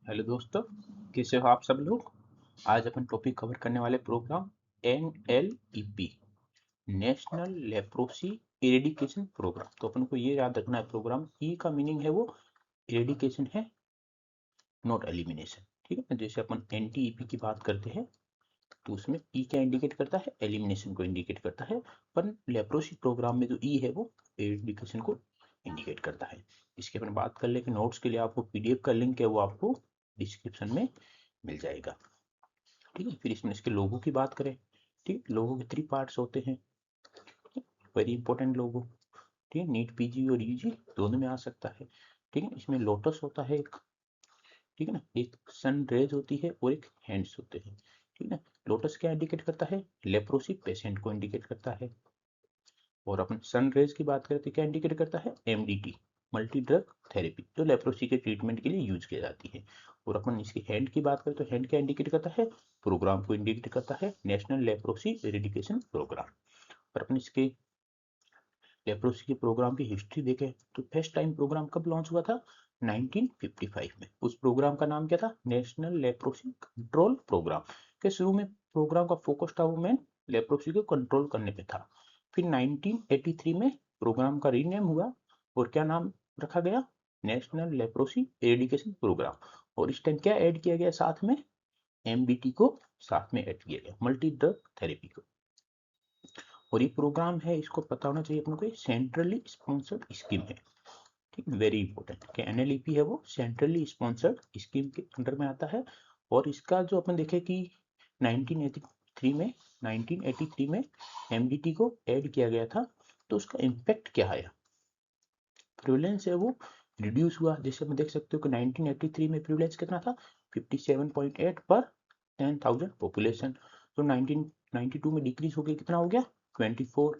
Hello दोस्तों, कैसे हो आप सब लोग। आज अपन टॉपिक कवर करने वाले programme NLEP, national leprosy eradication programme. तो अपन को ये याद रखना है, प्रोग्राम ई का मीनिंग है वो इरेडिकेशन है, नॉट एलिमिनेशन। ठीक है ना, जैसे अपन NTEP की बात करते हैं तो उसमें ई क्या इंडिकेट करता है, एलिमिनेशन को इंडिकेट करता है। पर लेप्रोसी प्रोग्राम में जो ई है वो इरेडिकेशन को इंडिकेट करता है। इसकी अपन बात कर ले कि नोट्स के लिए आपको PDF का लिंक है वो आपको डिस्क्रिप्शन में मिल जाएगा। ठीक है, फिर इसमें इसके लोगों की बात करें। ठीक है, लोगों के 3 पार्ट्स होते हैं, वेरी इंपॉर्टेंट लोगो। ठीक है, नीट PG और UG दोनों में आ सकता है। ठीक है, इसमें लोटस होता है एक, ठीक है ना, एक सन रेज होती है और एक हैंड्स होते हैं। ठीक है, लोटस क्या इंडिकेट करता है, लेप्रोसी पेशेंट को इंडिकेट करता है। और अपन सन रेज की बात करते हैं, क्या इंडिकेट करता है, MDT, मल्टी ड्रग थेरेपी, जो लेप्रोसी के ट्रीटमेंट के लिए यूज की जाती है। और अपन इसकी हैंड की बात करें तो हैंड क्या इंडिकेट करता है, प्रोग्राम को इंडिकेट करता है, नेशनल लेप्रोसी एरेडिकेशन प्रोग्राम। पर अपन इसके लेप्रोसी के प्रोग्राम की हिस्ट्री देखें तो फर्स्ट टाइम प्रोग्राम कब लॉन्च हुआ था, 1955 में। उस प्रोग्राम का नाम क्या था, नेशनल लेप्रोसी कंट्रोल प्रोग्राम। के शुरू में प्रोग्राम का फोकस था वो मेन लेप्रोसी को कंट्रोल करने पे था। फिर 1983 में प्रोग्राम का रीनेम हुआ और क्या नाम रखा गया, नेशनल लेप्रोसी एरेडिकेशन प्रोग्राम। और इस टाइम क्या ऐड किया गया साथ में, MDT को साथ में ऐड किया गया, मल्टी ड्रग थेरेपी को। और ये प्रोग्राम है, इसको पता होना चाहिए अपने को, सेंट्रली स्पॉन्सर्ड स्कीम है। ठीक, वेरी इंपॉर्टेंट कि NLEP है वो सेंट्रली स्पॉन्सर्ड स्कीम के अंडर में आता है। और इसका जो अपन देखें कि 1983 में 1983 में MDT को ऐड किया गया था, तो उसका इम्पैक्ट क्या आया, प्रिवलेंस है वो रिड्यूस हुआ। जैसे मैं देख सकते हो कि 1983 में प्रिवलेंस कितना था, 57.8 पर 10,000 पॉपुलेशन। तो 1992 में डिक्रीज होकर कितना हो गया, 24।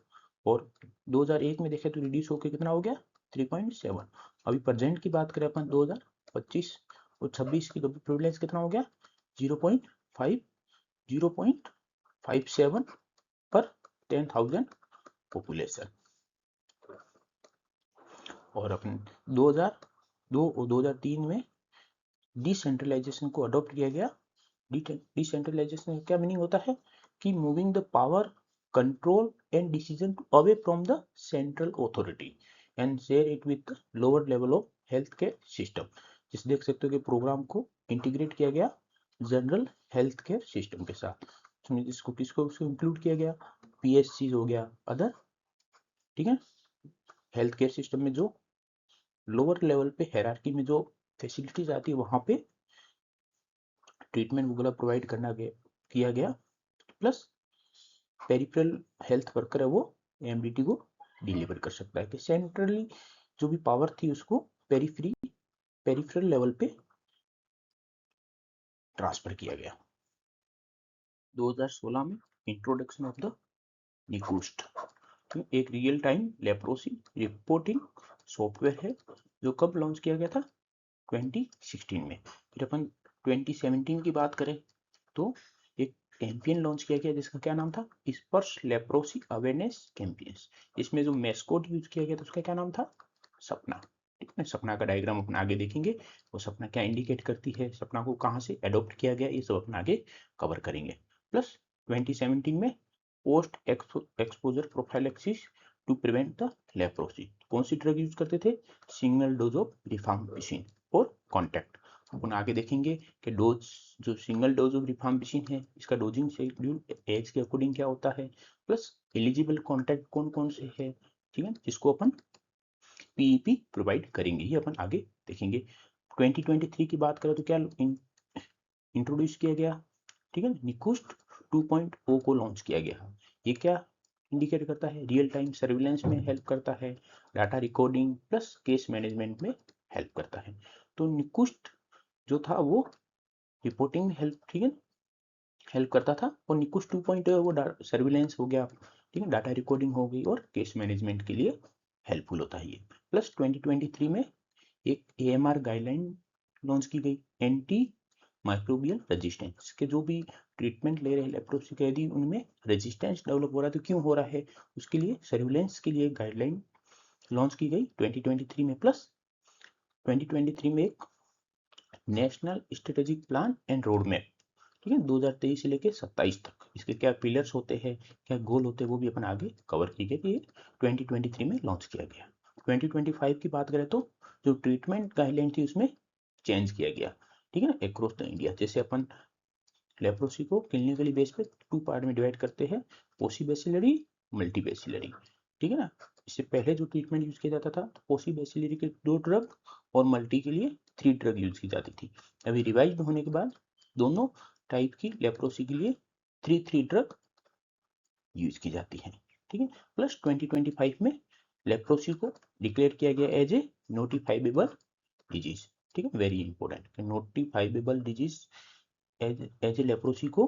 और 2001 में देखें तो रिड्यूस होकर कितना हो गया, 3.7। अभी प्रेजेंट की बात करें अपन 2025 और 26 की, तो प्रिवलेंस कितना हो गया, 0.5 0.57 पर 10,000 पॉपुलेशन। और अपन 2002 और 2003 में डिसेंट्रलाइजेशन को अडॉप्ट किया गया। डिसेंट्रलाइजेशन का क्या मीनिंग होता है कि moving the power, control and decision away from the central authority and share it with lower level of health care system. जिस देख सकते हो कि प्रोग्राम को इंटीग्रेट किया गया जनरल हेल्थ केयर सिस्टम के साथ। उसमें इसको किसको इंक्लूड किया गया, PSC हो गया अदर। ठीक है, हेल्थ केयर सिस्टम में जो लोअर लेवल पे हायरार्की में जो फैसिलिटीज आती है वहां पे ट्रीटमेंट वगैरह प्रोवाइड किया गया। प्लस पेरिफेरल हेल्थ वर्कर है वो MDT को डिलीवर कर सकता है, कि सेंट्रली जो भी पावर थी उसको पेरिफेरल लेवल पे ट्रांसफर किया गया। 2016 में इंट्रोडक्शन ऑफ द निकूस्ट, एक real time leprosy reporting software है, जो कब लॉन्च किया गया था, 2016 में। फिर अपन 2017 की बात करें तो एक कैंपेन लॉन्च किया गया जिसका क्या नाम था, स्पर्श लेप्रोसी अवेयरनेस कैंपेन्स। इसमें जो मैस्कोट यूज किया गया था उसका क्या नाम था, सपना। ठीक है, सपना का डायग्राम अपन आगे देखेंगे, वो सपना क्या इंडिकेट करती है, सपना को कहाँ से अडॉप्ट किया गया, ये सब अपन आगे कवर करेंगे। प्लस 2017 में post exposure prophylaxis to prevent the leprosy, कौन सी ड्रग यूज करते थे, सिंगल डोज ऑफ रिफाम्पिसिन और कॉन्टैक्ट। अपन आगे देखेंगे कि डोज, जो सिंगल डोज ऑफ रिफाम्पिसिन है इसका डोजिंग शेड्यूल एज के अकॉर्डिंग क्या होता है, प्लस एलिजिबल कॉन्टैक्ट कौन कौन से है, ठीक है, जिसको अपन PEP प्रोवाइड करेंगे, ये अपन आगे देखेंगे। 2023 की बात करें तो क्या इंट्रोड्यूस किया गया, ठीक है, निकुस्ट 2.0 को लॉन्च किया गया। ये क्या इंडिकेट करता है, रियल टाइम सर्विलेंस में हेल्प करता है, data recording plus case management में हेल्प करता है। तो निकुस्ट जो था वो रिपोर्टिंग में हेल्प, ठीक है, हेल्प करता था। और निकुस्ट 2.0 वो सर्विलेंस हो गया, ठीक है, डाटा रिकॉर्डिंग हो गई और केस मैनेजमेंट के लिए हेल्पफुल होता है ये। प्लस 2023 में एक AMR गाइडलाइन लॉन्च की गई, एंटी माइक्रोबियल रेजिस्टेंस के जो भी ट्रीटमेंट ले रहे हैं लेप्रोसी के, यदि उनमें रेजिस्टेंस डेवलप हो रहा है तो क्यों हो रहा है, उसके लिए सर्विलेंस के लिए गाइडलाइन लॉन्च की गई 2023 में। प्लस 2023 में एक national strategic plan and road map, ठीक है, 2023 से लेके 27 तक इसके क्या पिलर्स होते हैं, क्या गोल होते हैं, वो भी अपन आगे कवर किए गए। ये 2023 में लॉन्च किया गया। 2025 की बात करें तो जो ट्रीटमेंट गाइडलाइन थी उसमें चेंज किया गया, ठीक है ना, अक्रॉस द इंडिया। जैसे अपन लेप्रोसी को क्लिनिकली बेस पे 2 पार्ट में डिवाइड करते हैं, पोसीबैसिलरी, मल्टीबैसिलरी, ठीक है ना। इससे पहले जो ट्रीटमेंट यूज किया जाता था, पोसीबैसिलरी के 2 ड्रग और मल्टी के लिए 3 ड्रग यूज की जाती थी। अभी रिवाइज होने के बाद दोनों टाइप की लेप्रोसी के लिए 3 ड्रग यूज की जाती है, ठीक है। प्लस 2025 में लेप्रोसी को डिक्लेयर किया गया एज ए नोटिफाइबेबल डिजीज, ठीक है, very important. Notifiable disease as a leprosy को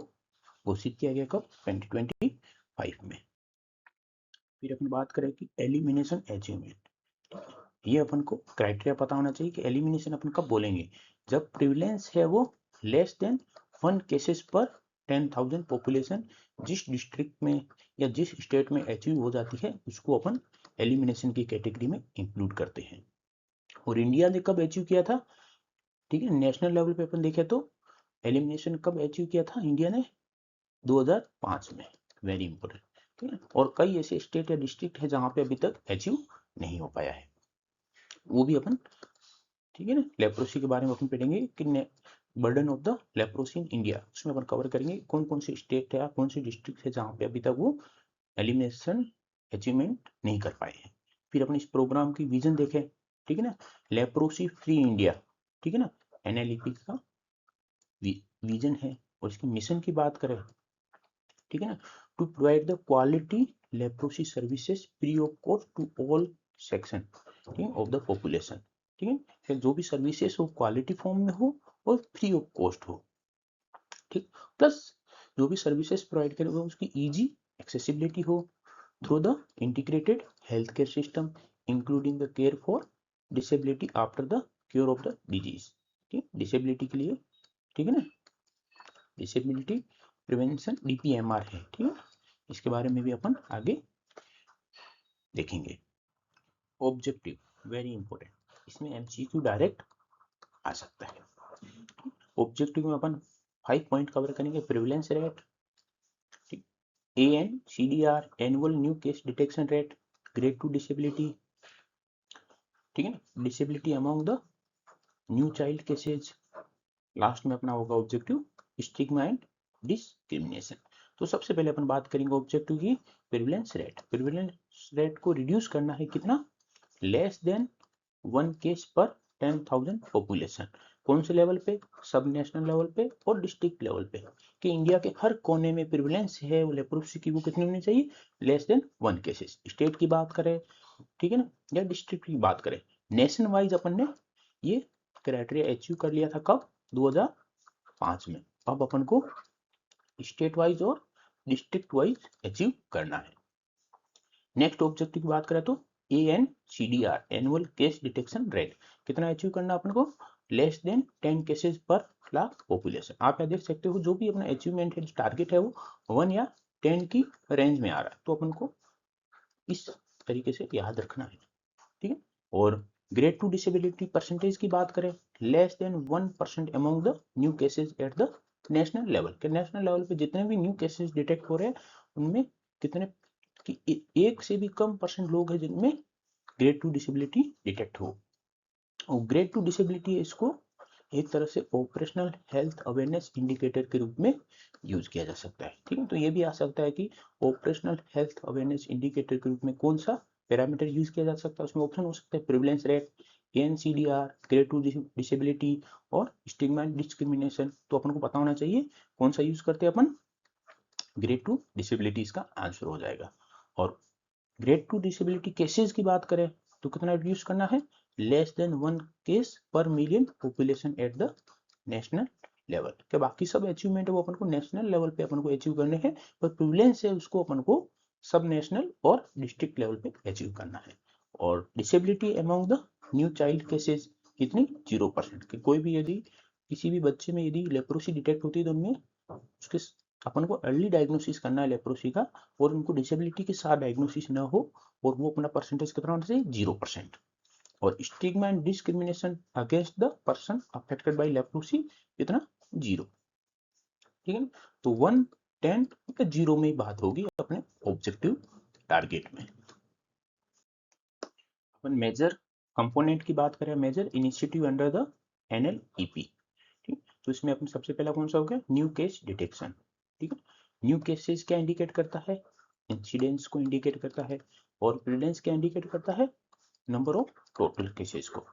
घोषित किया गया कब, 2025 में। फिर अपन बात करें कि एलिमिनेशन अचीवमेंट, ये अपन को क्राइटेरिया पता होना चाहिए कि एलिमिनेशन अपन कब बोलेंगे, जब प्रिविलेंस है वो लेस देन 1 केसेस पर 10,000 पॉपुलेशन जिस डिस्ट्रिक्ट में या जिस स्टेट में अचीव हो जाती है उसको अपन एलिमिनेशन की कैटेगरी में इंक्लूड करते हैं। और इंडिया ने कब अचीव किया था, ठीक है, नेशनल लेवल पे अपन देखें तो एलिमिनेशन कब अचीव किया था इंडिया ने, 2005 में, वेरी इंपॉर्टेंट, ठीक है। और कई ऐसे स्टेट या डिस्ट्रिक्ट है जहां पे अभी तक अचीव नहीं हो पाया है, वो भी अपन, ठीक है ना। लेप्रोसी के बारे में अपन पढ़ेंगे कि burden of the leprosy in India, उसमें अपन कवर करेंगे कौन कौन से स्टेट है, कौन से डिस्ट्रिक्ट है जहां पे अभी तक वो एलिमिनेशन अचीवमेंट नहीं कर पाए हैं। फिर अपन इस प्रोग्राम की विजन देखें, ठीक है ना, लेप्रोसी फ्री इंडिया, ठीक है ना, NLEP का विजन है। और इसके मिशन की बात करें, ठीक है ना, to provide the quality leprosy services free of cost to all section, ठीक है, ऑफ द पॉपुलेशन, ठीक है। फिर जो भी सर्विसेज हो क्वालिटी फॉर्म में हो और फ्री ऑफ कॉस्ट हो, ठीक। प्लस जो भी सर्विसेज प्रोवाइड करे वो उसकी इजी एक्सेसिबिलिटी हो through the integrated health care system including the care for disability after the cure of the disease, ठीक, डिसेबिलिटी के लिए, ठीक है ना, डिसेबिलिटी प्रिवेंशन DPMR है, ठीक है। इसके बारे में भी अपन आगे देखेंगे। ऑब्जेक्टिव वेरी इंपॉर्टेंट, इसमें MCQ डायरेक्ट आ सकता है। ऑब्जेक्टिव में अपन 5 पॉइंट कवर करेंगे, prevalence rate, ANCDR annual new case detection rate, grade 2 disability, ठीक है ना, disability among the new child cases, last में अपना होगा ऑब्जेक्टिव स्टिग्मा एंड डिस्क्रिमिनेशन। तो सबसे पहले अपन बात करेंगे ऑब्जेक्टिव की, प्रिविलेंस रेट। प्रिविलेंस रेट को रिड्यूस करना है कितना, लेस देन 1 केस पर 10,000 पॉपुलेशन। कौन से लेवल पे, सब नेशनल लेवल पे और डिस्ट्रिक्ट लेवल पे, कि इंडिया के हर कोने में प्रिविलेंस है लेप्रोसी की वो कितनी होनी चाहिए, लेस देन 1 केसेस। स्टेट की बात करें, ठीक है ना, या डिस्ट्रिक्ट की बात करें, नेशन वाइज अपन ने ये क्राइटेरिया अचीव कर लिया था कब, 2005 में। अब अपन को स्टेट वाइज और डिस्ट्रिक्ट वाइज अचीव करना है। नेक्स्ट ऑब्जेक्टिव की बात करें तो ANCDR annual case detection rate कितना अचीव करना अपन को, लेस देन 10 केसेस पर लाख पॉपुलेशन। आप यहाँ देख सकते हो जो भी अपना अचीवमेंट है, टारगेट है वो 1 या 10 की रेंज में आ रहा है, तो अपन को इस तरीके से याद रखना है, ठीक है। और ग्रेड 2 डिसेबिलिटी परसेंटेज की बात करें, less than 1% among the new cases at the national level, के नेशनल लेवल पे जितने भी न्यू केसेस डिटेक्ट हो रहे हैं उनमें कितने कि एक से भी कम परसेंट लोग हैं जिनमें ग्रेड 2 डिसेबिलिटी डिटेक्ट हो। और ग्रेड 2 डिसेबिलिटी है, इसको एक तरह से ऑपरेशनल हेल्थ अवेयरनेस इंडिकेटर के रूप में यूज किया जा सकता है, ठीक है। तो ये भी आ सकता है कि ऑपरेशनल हेल्थ अवेयरनेस इंडिकेटर के रूप में कौन सा पैरामीटर यूज किया जा सकता है, उसमें ऑप्शन हो सकता है prevalence rate, ANCDR, grade 2 disability और स्टिग्मा डिस्क्रिमिनेशन। तो अपन को पता होना चाहिए कौन सा यूज करते हैं अपन, ग्रेड 2 डिसेबिलिटी इसका आंसर हो जाएगा। और ग्रेड 2 डिसेबिलिटी केसेस की बात करें तो कितना रिड्यूस करना है, लेस देन 1 केस पर million population at the national level. के बाकी सब अचीवमेंट है वो अपन को नेशनल लेवल पे अपन को अचीव करने हैं, पर प्रिविलेंस है उसको अपन को सब नेशनल और डिस्ट्रिक्ट लेवल पे अचीव करना है। और disability among the new child cases कितनी, 0%। कि कोई भी यदि किसी भी बच्चे में यदि लेप्रोसी डिटेक्ट होती है तो उनमें उसके अपन को अर्ली डायग्नोसिस करना है लेप्रोसी का, और उनको डिसेबिलिटी के साथ डायग्नोसिस ना हो, और वो अपना परसेंटेज कितना होना चाहिए, 0%। और stigma and discrimination against the person affected by leprosy कितना 0। ठीक है, तो 1, 10 या 0 में ही बात होगी अपने ऑब्जेक्टिव टारगेट में। अपन मेजर कंपोनेंट की बात करें, major initiative under the NLEP। ठीक, तो इसमें अपन सबसे पहला कौन सा हो गया, न्यू केस डिटेक्शन। ठीक है, न्यू केसेस क्या इंडिकेट करता है, इंसिडेंट्स को इंडिकेट करता है, और प्रेवलेंस क्या इंडिकेट करता है, नंबर ऑफ टोटल केसेस को।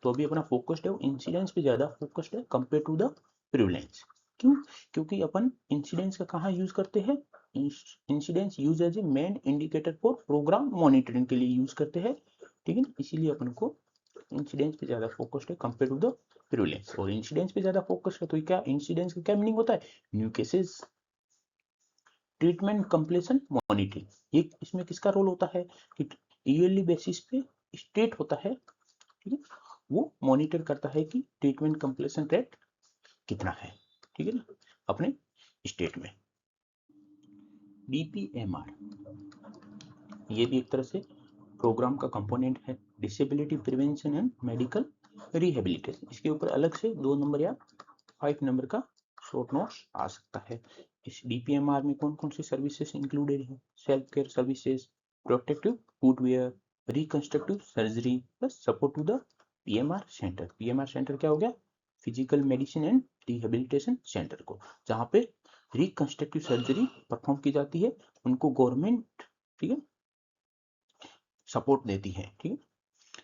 तो अभी अपना फोकस्ड है इंसिडेंट्स पे ज्यादा फोकस्ड है कंपेयर टू द प्रेवलेंस। क्यों, क्योंकि अपन इंसिडेंट्स का कहाँ यूज करते हैं, incidents use as a main indicator for programme monitoring के लिए यूज करते हैं। ठीक है, इसीलिए अपन को इंसिडेंट्स पे ज्यादा फोकस्ड है कंपेयर टू द प्रेवलेंस। और इंसिडेंट्स पे ज्यादा फोकस्ड है तो क्या इंसिडेंट्स का क्या मीनिंग होता है, new cases, treatment completion monitoring. ये इसमें किसका रोल होता है कि ईयरली बेसिस पे स्टेट होता है, ठीक है, वो मॉनिटर करता है कि ट्रीटमेंट कंप्लीशन रेट कितना है, ठीक है ना, अपने स्टेट में। DPMR ये भी एक तरह से प्रोग्राम का कंपोनेंट है, disability prevention and medical rehabilitation. इसके ऊपर अलग से 2 नंबर या 5 नंबर का शॉर्ट नोट्स आ सकता है। इस DPMR में कौन कौन सी सर्विसेज इंक्लूडेड है, self care services, protective footwear, reconstructive surgery plus support to the PMR centre. PMR centre क्या हो गया, physical medicine and rehabilitation centre को, जहाँ पे रिकंस्ट्रक्टिव सर्जरी परफॉर्म की जाती है, उनको गवर्नमेंट, ठीक है, सपोर्ट देती है। ठीक है,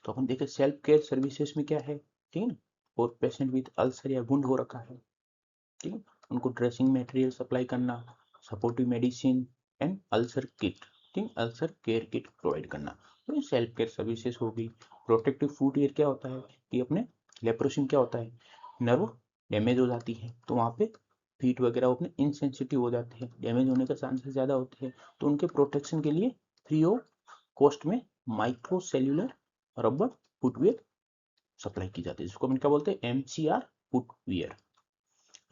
तो अपन देखें सेल्फ केयर सर्विसेज में क्या है, ठीक है ना, और पेशेंट विद अल्सर या वुंड हो रखा है, ठीक है, उनको ड्रेसिंग मटेरियल सप्लाई करना, supportive medicine and ulcer kit, ठीक, अल्सर केयर किट प्रोवाइड करना, तो ये सेल्फ केयर सर्विसेज होगी। प्रोटेक्टिव फुटवेयर क्या होता है कि अपने लेप्रोसी में क्या होता है, नर्व डैमेज हो जाती है तो वहाँ पे फीट वगैरह अपने इनसेंसिटिव हो जाते हैं, डैमेज होने का चांसेस ज़्यादा होते हैं, तो उनके प्रोटेक्शन के लिए फ्री ऑफ कॉस्ट में micro cellular rubber footwear supply की जाती है, जिसको हम क्या बोलते हैं, MCR फुटवेयर।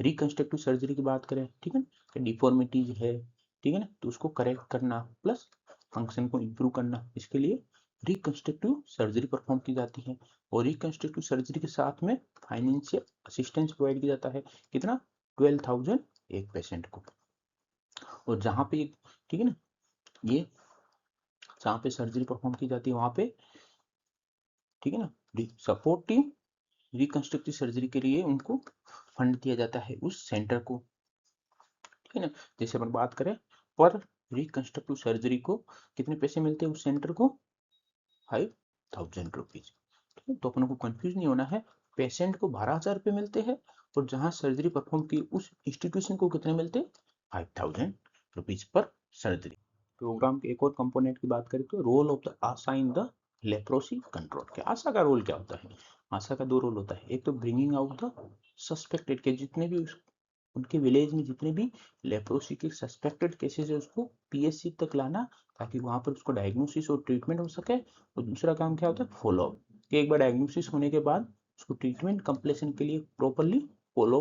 रिकंस्ट्रक्टिव सर्जरी की बात करें, ठीक है, कि डिफॉर्मिटीज है, ठीक है ना, तो उसको करेक्ट करना प्लस फंक्शन को इंप्रूव करना, इसके लिए रिकंस्ट्रक्टिव सर्जरी परफॉर्म की जाती है। और रिकंस्ट्रक्टिव सर्जरी के साथ में फाइनेंशियल असिस्टेंस प्रोवाइड किया जाता है, कितना, 12,000 एक पेशेंट को। और जहाँ पे, ठीक है ना, ये जहाँ पे सर्जरी परफॉर्म की जाती है वहाँ पे, ठीक है ना, सपोर्ट टीम रिकंस्ट्रक्टिव सर्जरी के लिए उनको फंड दिया जाता है उस सेंटर को, ठीक है ना। जैसे अपन बात करें पर रिकंस्ट्रक्टिव सर्जरी को कितने पैसे मिलते हैं उस सेंटर को, 5,000 रुपीज। ठीक है, तो अपन को कंफ्यूज नहीं होना है, पेशेंट को 12,000 रुपये मिलते हैं और जहां सर्जरी परफॉर्म की उस इंस्टीट्यूशन को कितने मिलते हैं, 5,000 रुपीज पर सर्जरी। प्रोग्राम के एक और कंपोनेंट की बात करें तो role of the ASHA in the leprosy control. क्या आशा का रोल क्या होता है, आशा का 2 रोल होता है, एक तो ब्रिंगिंग आउट द सस्पेक्टेड के जितने भी उनके विलेज में जितने भी लेप्रोसी के सस्पेक्टेड केसेस है उसको PSC तक लाना, ताकि वहां पर उसको डायग्नोसिस और ट्रीटमेंट हो सके। और दूसरा काम क्या होता है, फॉलो अप, कि एक बार डायग्नोसिस होने के बाद उसको ट्रीटमेंट कंप्लीशन के लिए प्रॉपरली फॉलो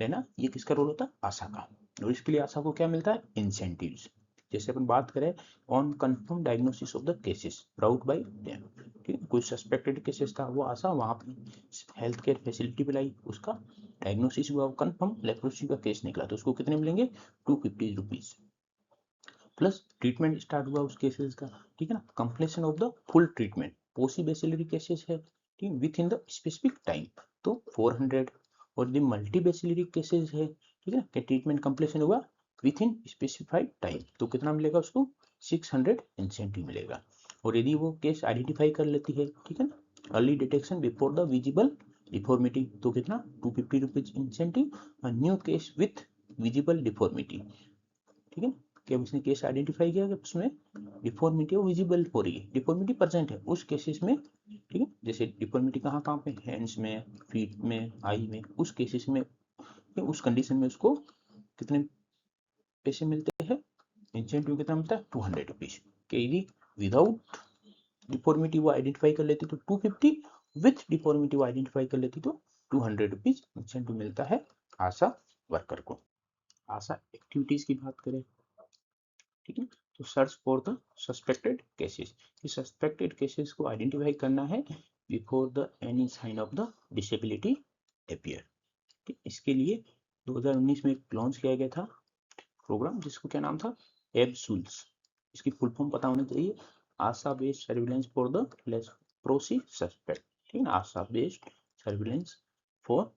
लेना, ये किसका रोल होता है, आशा का। और इसके लिए आशा को क्या मिलता है, इंसेंटिव्स। जैसे अपन बात करें on confirm diagnosis of the cases brought bye them, ठीक है, कोई सस्पेक्टेड केसेस था वो आशा वहां पर हेल्थ केयर फैसिलिटी पे लाई, उसका डायग्नोसिस हुआ, कंफर्म लेप्रोसी का केस निकला तो उसको कितने मिलेंगे, 250 रुपीज प्लस ट्रीटमेंट स्टार्ट हुआ उस केसेस का, ठीक है ना, completion of the full treatment, paucibacillary cases है, ठीक, within the specific time तो 400। और द मल्टी बेसिलरी केसेस है, ठीक है, कि ट्रीटमेंट कंप्लीशन हुआ विथ इन स्पेसिफाइड टाइम तो कितना मिलेगा उसको, 600 इंसेंटिव मिलेगा। और यदि वो केस आइडेंटिफाई कर लेती है, ठीक है ना, early detection before the visible deformity तो कितना, 250 rupees incentive. New case with visible deformity, ठीक है, कि अब उसने केस आइडेंटिफाई किया कि उसमें डिफॉर्मिटी विजिबल हो रही है, डिफॉर्मिटी प्रेजेंट है उस केसेस में, ठीक है, जैसे डिफॉर्मिटी कहाँ कहाँ पे, हैंड्स में, फीट में, आई में, उस केसेस में, उस कंडीशन में उसको कितने पैसे मिलते हैं, इंसेंटिव कितना मिलता है, 200 रुपीज। कि यदि विदाउट डिफॉर्मिटी वो आइडेंटिफाई कर लेती तो 250, विथ डिफॉर्मिटी वो आइडेंटिफाई कर लेती तो 200 रुपीज इंसेंटिव मिलता है आशा वर्कर को। आशा एक्टिविटीज की बात करें, ठीक है, तो search for the suspected cases, कि सस्पेक्टेड केसेस को आइडेंटिफाई करना है before the any sign of the disability appear. इसके लिए 2019 में लॉन्च किया गया था प्रोग्राम, जिसको क्या नाम था, एब्सूल्स। इसकी फुल फॉर्म पता होनी चाहिए, ASHA based surveillance for the leprosy suspect. ठीक है ना, ASHA based surveillance for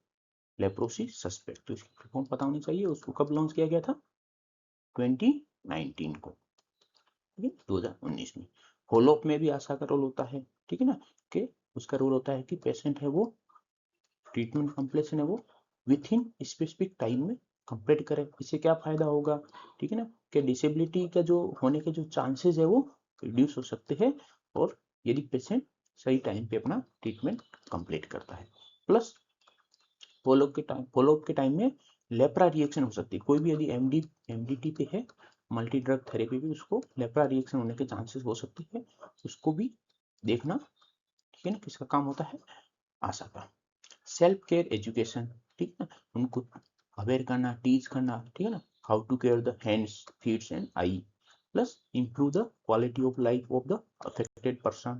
leprosy suspect. तो इसकी फुल फॉर्म पता होनी चाहिए। उसको कब लॉन्च किया गया था, 2019 को, ठीक है, 2019 में। फॉलोअप में भी आशा का रोल होता है, ठीक है ना, कि उसका रोल होता है कि पेशेंट है वो ट्रीटमेंट कंप्लीशन है वो विथ इन स्पेसिफिक टाइम में कंप्लीट करे। इससे क्या फायदा होगा, ठीक है ना, कि डिसेबिलिटी का जो होने के जो चांसेस है वो रिड्यूस हो सकते हैं, और यदि पेशेंट सही टाइम पे अपना ट्रीटमेंट कंप्लीट करता है। प्लस फॉलोअप के टाइम में लेप्रा रिएक्शन हो सकती है। कोई भी यदि एमडीटी पे है, मल्टी ड्रग थेरेपी पे, उसको लेप्रा रिएक्शन होने के चांसेस हो सकते हैं, उसको भी देखना, ठीक है ना, किसका काम होता है, आशा का। सेल्फ केयर एजुकेशन, ठीक है ना, उनको अवेयर करना, टीच करना, ठीक है ना, how to care the hands, feets and eye, plus improve the quality of life of the affected person,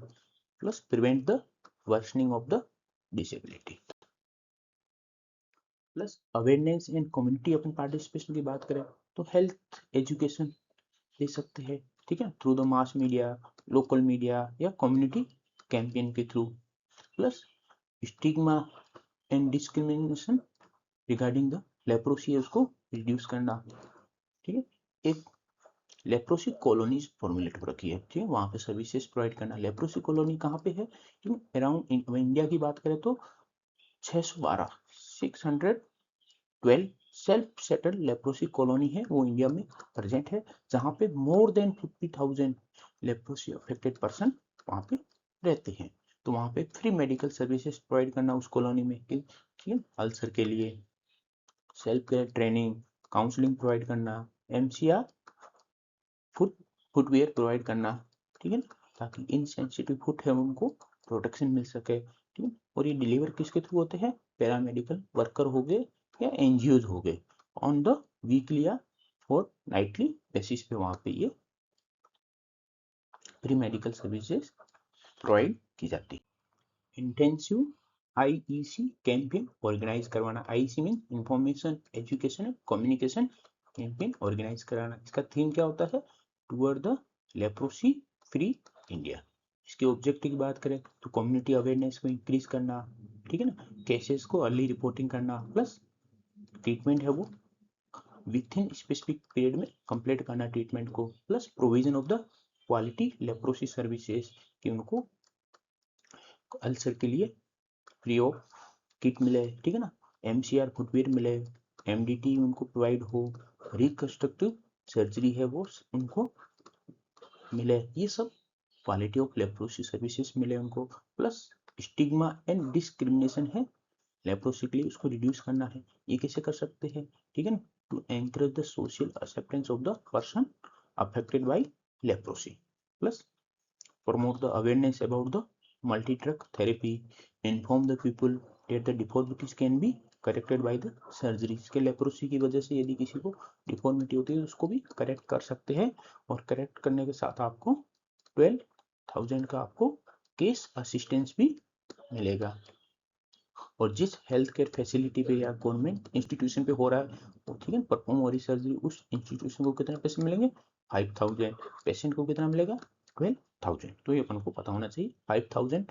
plus prevent the worsening of the disability. Plus awareness and community अपन participation की बात करें तो health education दे सकते हैं, ठीक है, through the mass media, local media या कम्युनिटी कैंपेन के through. Plus stigma and discrimination regarding the leprosy, उसको रिड्यूस करना, ठीक है। एक लेप्रोसी कॉलोनीज फॉर्मुलेट हो रखी है, ठीक है, वहां पे सर्विसेज प्रोवाइड करना। लेप्रोसी कॉलोनी कहाँ पे है, अराउंड इंडिया की बात करें तो 612 612 सेल्फ सेटल्ड लेप्रोसी कॉलोनी है, वो इंडिया में प्रेजेंट है, जहां पे more than 50,000 leprosy affected person वहां पे रहते हैं। तो वहां पे फ्री मेडिकल सर्विसेज प्रोवाइड करना उस कॉलोनी में, ठीक है, अल्सर के लिए self care training, counselling provide करना, एमसीआर फुटवेयर प्रोवाइड करना, ठीक है ना, ताकि इनसेंसिटिव फुट है उनको प्रोटेक्शन मिल सके, ठीक है। और ये डिलीवर किसके थ्रू होते हैं, पैरामेडिकल वर्कर हो गए या एनजीओ हो गए, ऑन द वीकली या फॉर नाइटली बेसिस पे वहां पे ये प्री मेडिकल सर्विसेज प्रोवाइड की जाती है। इंटेंसिव आईईसी कैंपेन ऑर्गेनाइज करवाना। IEC mean information education and communication campaign organise कराना। इसका थीम क्या होता है, toward the leprosy free India. इसके ऑब्जेक्टिव की बात करें तो कम्युनिटी अवेयरनेस को इंक्रीज करना, ठीक है ना, केसेस को अर्ली रिपोर्टिंग करना, प्लस ट्रीटमेंट है वो विथ इन स्पेसिफिक पीरियड में कंप्लीट करना ट्रीटमेंट को, plus provision of the quality leprosy services कि उनको अल्सर के लिए फ्री ऑफ किट मिले, ठीक है ना, एमसीआर फुटवेयर मिले, एमडीटी उनको प्रोवाइड हो, रिकंस्ट्रक्टिव सर्जरी है वो उनको मिले, ये सब क्वालिटी ऑफ लेप्रोसी सर्विसेज मिले उनको। प्लस स्टिग्मा एंड डिस्क्रिमिनेशन है लेप्रोसी के लिए, उसको रिड्यूस करना है। ये कैसे कर सकते हैं, ठीक है ना, to encourage the social acceptance of the person affected by leprosy. Plus promote the awareness about the multi-drug therapy, inform the people that the deformities can be corrected by the surgery। इसके leprosy की वजह से यदि किसी को deformity होती है तो उसको भी करेक्ट कर सकते हैं, और करेक्ट करने के साथ आपको 12,000 का आपको केस असिस्टेंस भी मिलेगा। और जिस हेल्थ केयर फैसिलिटी पे या गवर्नमेंट इंस्टीट्यूशन पे हो रहा है वो, ठीक है, परफॉर्म हो रही सर्जरी, उस इंस्टीट्यूशन को कितने पैसे मिलेंगे, 5,000। पेशेंट को कितना मिलेगा, 12,000। तो ये अपन को पता होना चाहिए, 5,000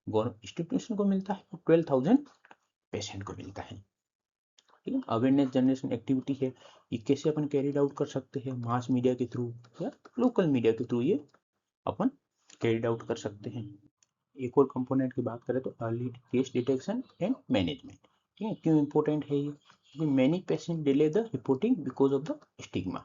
गवर्नमेंट इंस्टीट्यूशन को मिलता है और 12,000 पेशेंट को मिलता है, ठीक है। अवेयरनेस जनरेशन एक्टिविटी है, ये कैसे अपन कैरिड आउट कर सकते हैं, मास मीडिया के थ्रू या लोकल मीडिया के थ्रू ये अपन कैरिड आउट कर सकते हैं। एक और कंपोनेंट की बात करें तो early case detection and management, ठीक है। क्यों इंपॉर्टेंट है ये, क्योंकि many patient delay the reporting because of the stigma,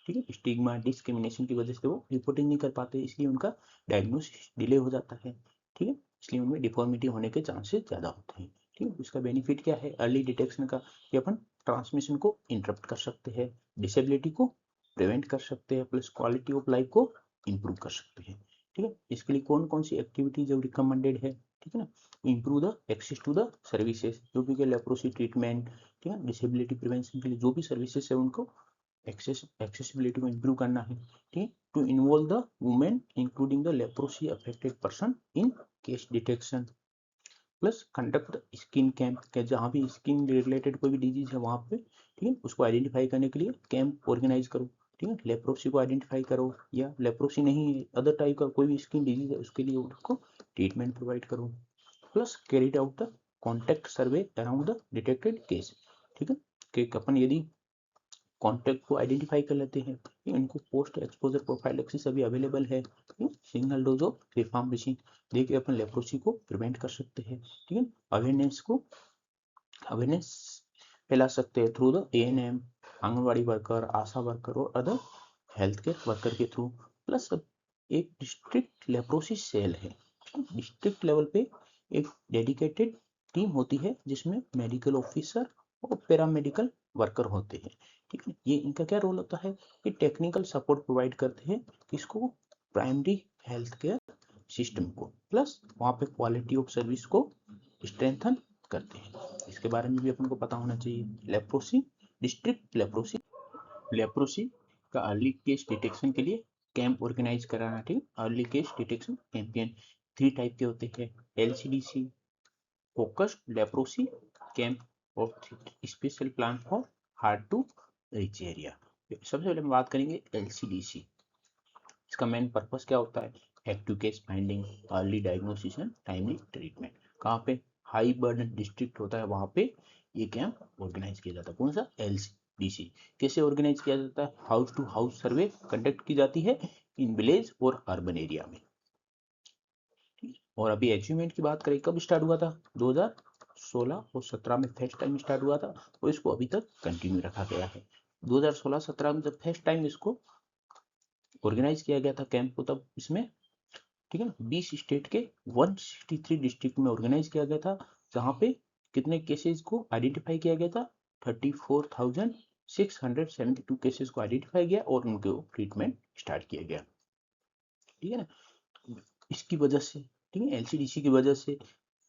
ठीक है, स्टिग्मा डिस्क्रिमिनेशन की वजह से वो रिपोर्टिंग नहीं कर पाते, इसलिए उनका डायग्नोसिस डिले हो जाता है, ठीक है, इसलिए उनमें डिफॉर्मिटी होने के चांसेस ज़्यादा होते हैं, ठीक है। उसका बेनिफिट क्या है अर्ली डिटेक्शन का, कि अपन ट्रांसमिशन को इंटरप्ट कर सकते हैं, डिसेबिलिटी को प्रिवेंट कर सकते हैं, प्लस क्वालिटी ऑफ लाइफ को इम्प्रूव कर सकते हैं, ठीक है। इसके लिए कौन कौन सी एक्टिविटीज रिकमेंडेड है, ठीक है ना, improve the access to the services, जो भी लेप्रोसी ट्रीटमेंट, ठीक है, डिसेबिलिटी प्रिवेंशन के लिए जो भी सर्विसेज है उनको एक्सेसिबिलिटी को इम्प्रूव करना है, ठीक है। To involve the women including the leprosy affected person in case detection, plus conduct skin camp के, जहाँ भी स्किन रिलेटेड कोई भी डिजीज है वहाँ पे, ठीक है, उसको आइडेंटिफाई करने के लिए कैंप ऑर्गेनाइज करो, ठीक है, लेप्रोसी को आइडेंटिफाई करो, या लेप्रोसी नहीं अदर टाइप का कोई भी स्किन डिजीज है उसके लिए उसको ट्रीटमेंट प्रोवाइड करो। Plus carried out the contact survey around the detected case, ठीक है, कि अपन यदि कॉन्टैक्ट को आइडेंटिफाई कर लेते हैं, इनको पोस्ट एक्सपोजर प्रोफाइलैक्सिस अभी अवेलेबल है, सिंगल डोज ऑफ रिफाम्बिसिन देके अपन लेप्रोसी को प्रिवेंट कर सकते हैं, ठीक है। अवेयरनेस फैला सकते हैं through the ANM, anganwadi worker, Asha worker और अदर हेल्थ केयर वर्कर के थ्रू। प्लस एक डिस्ट्रिक्ट लेप्रोसी सेल है, डिस्ट्रिक्ट लेवल पे एक डेडिकेटेड टीम होती है जिसमें मेडिकल ऑफिसर और पैरामेडिकल वर्कर होते हैं, ठीक है। ये इनका क्या रोल होता है कि टेक्निकल सपोर्ट प्रोवाइड करते हैं किसको, प्राइमरी हेल्थ केयर सिस्टम को, प्लस वहाँ पे क्वालिटी ऑफ सर्विस को स्ट्रेंथन करते हैं। इसके बारे में भी अपन को पता होना चाहिए। लेप्रोसी, डिस्ट्रिक्ट लेप्रोसी का अर्ली केस डिटेक्शन के लिए कैंप ऑर्गेनाइज कराना, ठीक, early case detection campaign 3 type के होते हैं, LCDC, फोकस्ड लेप्रोसी कैंप और special plan for hard to reach area. सबसे पहले हम बात करेंगे LCDC। इसका मेन पर्पस क्या होता है, active case finding, early diagnosis and timely treatment. कहाँ पे हाई बर्डन डिस्ट्रिक्ट होता है वहाँ पे ये कैंप ऑर्गेनाइज किया जाता है। कौन सा, LCDC। कैसे ऑर्गेनाइज किया जाता है, house to house survey conduct की जाती है इन विलेज और अर्बन एरिया में। और अभी अचीवमेंट की बात करें, कब स्टार्ट हुआ था, 2016 और 17 में फर्स्ट टाइम स्टार्ट हुआ था और इसको अभी तक कंटिन्यू रखा गया है। 2016-17 में जब फर्स्ट टाइम इसको ऑर्गेनाइज किया गया था कैंप को, तब इसमें, ठीक है ना, 20 स्टेट के 163 डिस्ट्रिक्ट में ऑर्गेनाइज किया गया था, जहां पे कितने केसेस को आइडेंटिफाई किया गया था, 34,672 केसेस को आइडेंटिफाई किया और उनको ट्रीटमेंट स्टार्ट किया गया, ठीक है ना। इसकी वजह से, ठीक है, LCDC की वजह से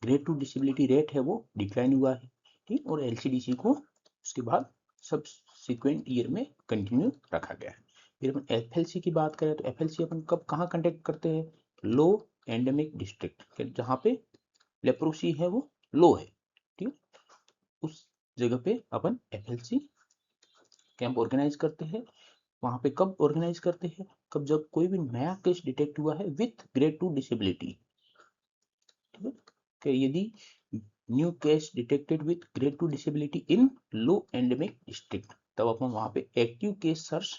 ग्रेड 2 डिसेबिलिटी रेट है वो डिक्लाइन हुआ है, ठीक, और LCDC को उसके बाद सब्सिक्वेंट ईयर में कंटिन्यू रखा गया है। फिर अपन FLC की बात करें तो FLC अपन कब कहाँ कंडक्ट करते हैं, लो एंडेमिक डिस्ट्रिक्ट, जहाँ पे लेप्रोसी है वो लो है, ठीक, उस जगह पे अपन FLC कैंप ऑर्गेनाइज करते हैं। वहां पे कब ऑर्गेनाइज करते हैं, कब जब कोई भी नया केस डिटेक्ट हुआ है विथ ग्रेड 2 डिसेबिलिटी, ठीक है, कि यदि new case detected with grade 2 disability in low endemic district, तब अपन वहां पे एक्टिव केस सर्च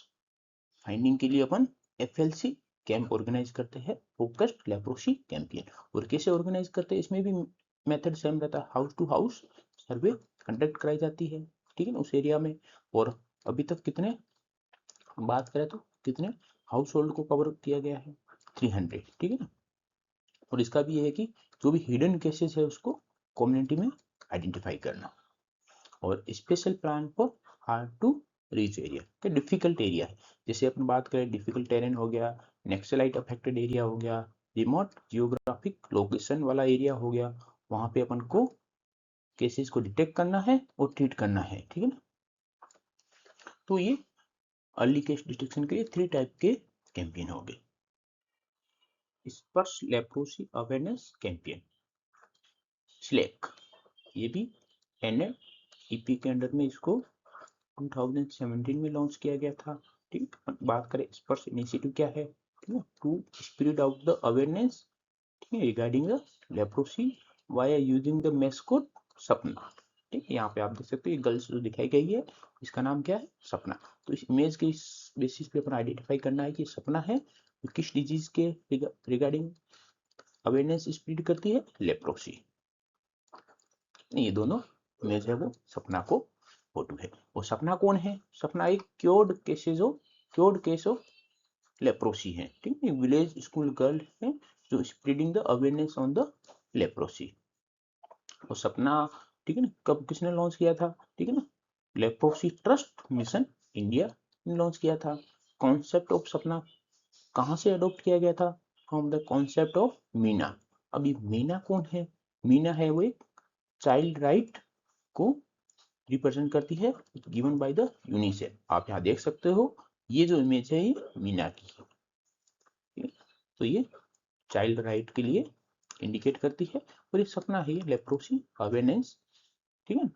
फाइंडिंग के लिए अपन FLC कैंप ऑर्गेनाइज करते हैं, फोकस्ड लेप्रोसी कैंपेन। और कैसे ऑर्गेनाइज करते हैं, इसमें भी मेथड सेम रहता है, house to house survey conduct कराई जाती है, ठीक है ना, उस एरिया में। और अभी तक कितने बात करें तो कितने हाउस होल्ड को कवर किया गया है, 300, ठीक है ना। और इसका भी ये है कि जो भी हिडन केसेस है उसको कम्युनिटी में आइडेंटिफाई करना। और special plan for hard to reach area, के डिफिकल्ट एरिया है, जैसे अपन बात करें डिफिकल्ट टेरेन हो गया, नेक्सलाइट अफेक्टेड एरिया हो गया, रिमोट जियोग्राफिक लोकेशन वाला एरिया हो गया, वहां पे अपन को केसेस को डिटेक्ट करना है और ट्रीट करना है, ठीक है ना। तो ये अर्ली केस डिटेक्शन के लिए 3 टाइप के कैंपेन हो गए। स्पर्श लेप्रोसी अवेयरनेस कैंपेन, स्लैक, ये भी NLEP के अंडर में इसको 2017 में लॉन्च किया गया था, ठीक। बात करें स्पर्श इनिशिएटिव क्या है, ठीक है, to spread out the awareness, ठीक है, regarding the leprosy via using the mascot Sapna, ठीक। यहाँ पे आप देख सकते हो ये गर्ल्स जो दिखाई गई है, इसका नाम क्या है, सपना। तो इस इमेज के इस बेसिस पे अपन आइडेंटिफाई करना है कि सपना है किस डिजीज के रिगार्डिंग अवेयरनेस स्प्रेड करती है, लेप्रोसी। ये दोनों इमेज है वो सपना को फोटो है। और सपना कौन है, सपना एक क्योर्ड केस ऑफ लेप्रोसी है, ठीक है, विलेज स्कूल गर्ल है जो spreading the awareness on the leprosy. और सपना, ठीक है ना, कब किसने लॉन्च किया था, ठीक है ना, लेप्रोसी ट्रस्ट मिशन इंडिया ने लॉन्च किया था। कॉन्सेप्ट ऑफ सपना कहाँ से अडॉप्ट किया गया था, from the concept of Meena. अभी मीना कौन है, मीना है वो एक चाइल्ड राइट को रिप्रेजेंट करती है, गिवन बाय द यूनिसेफ। आप यहाँ देख सकते हो ये जो इमेज है ये मीना की है, तो ये चाइल्ड राइट के लिए इंडिकेट करती है, और ये सपना है, ये लेप्रोसी अवेयरनेस, ठीक है,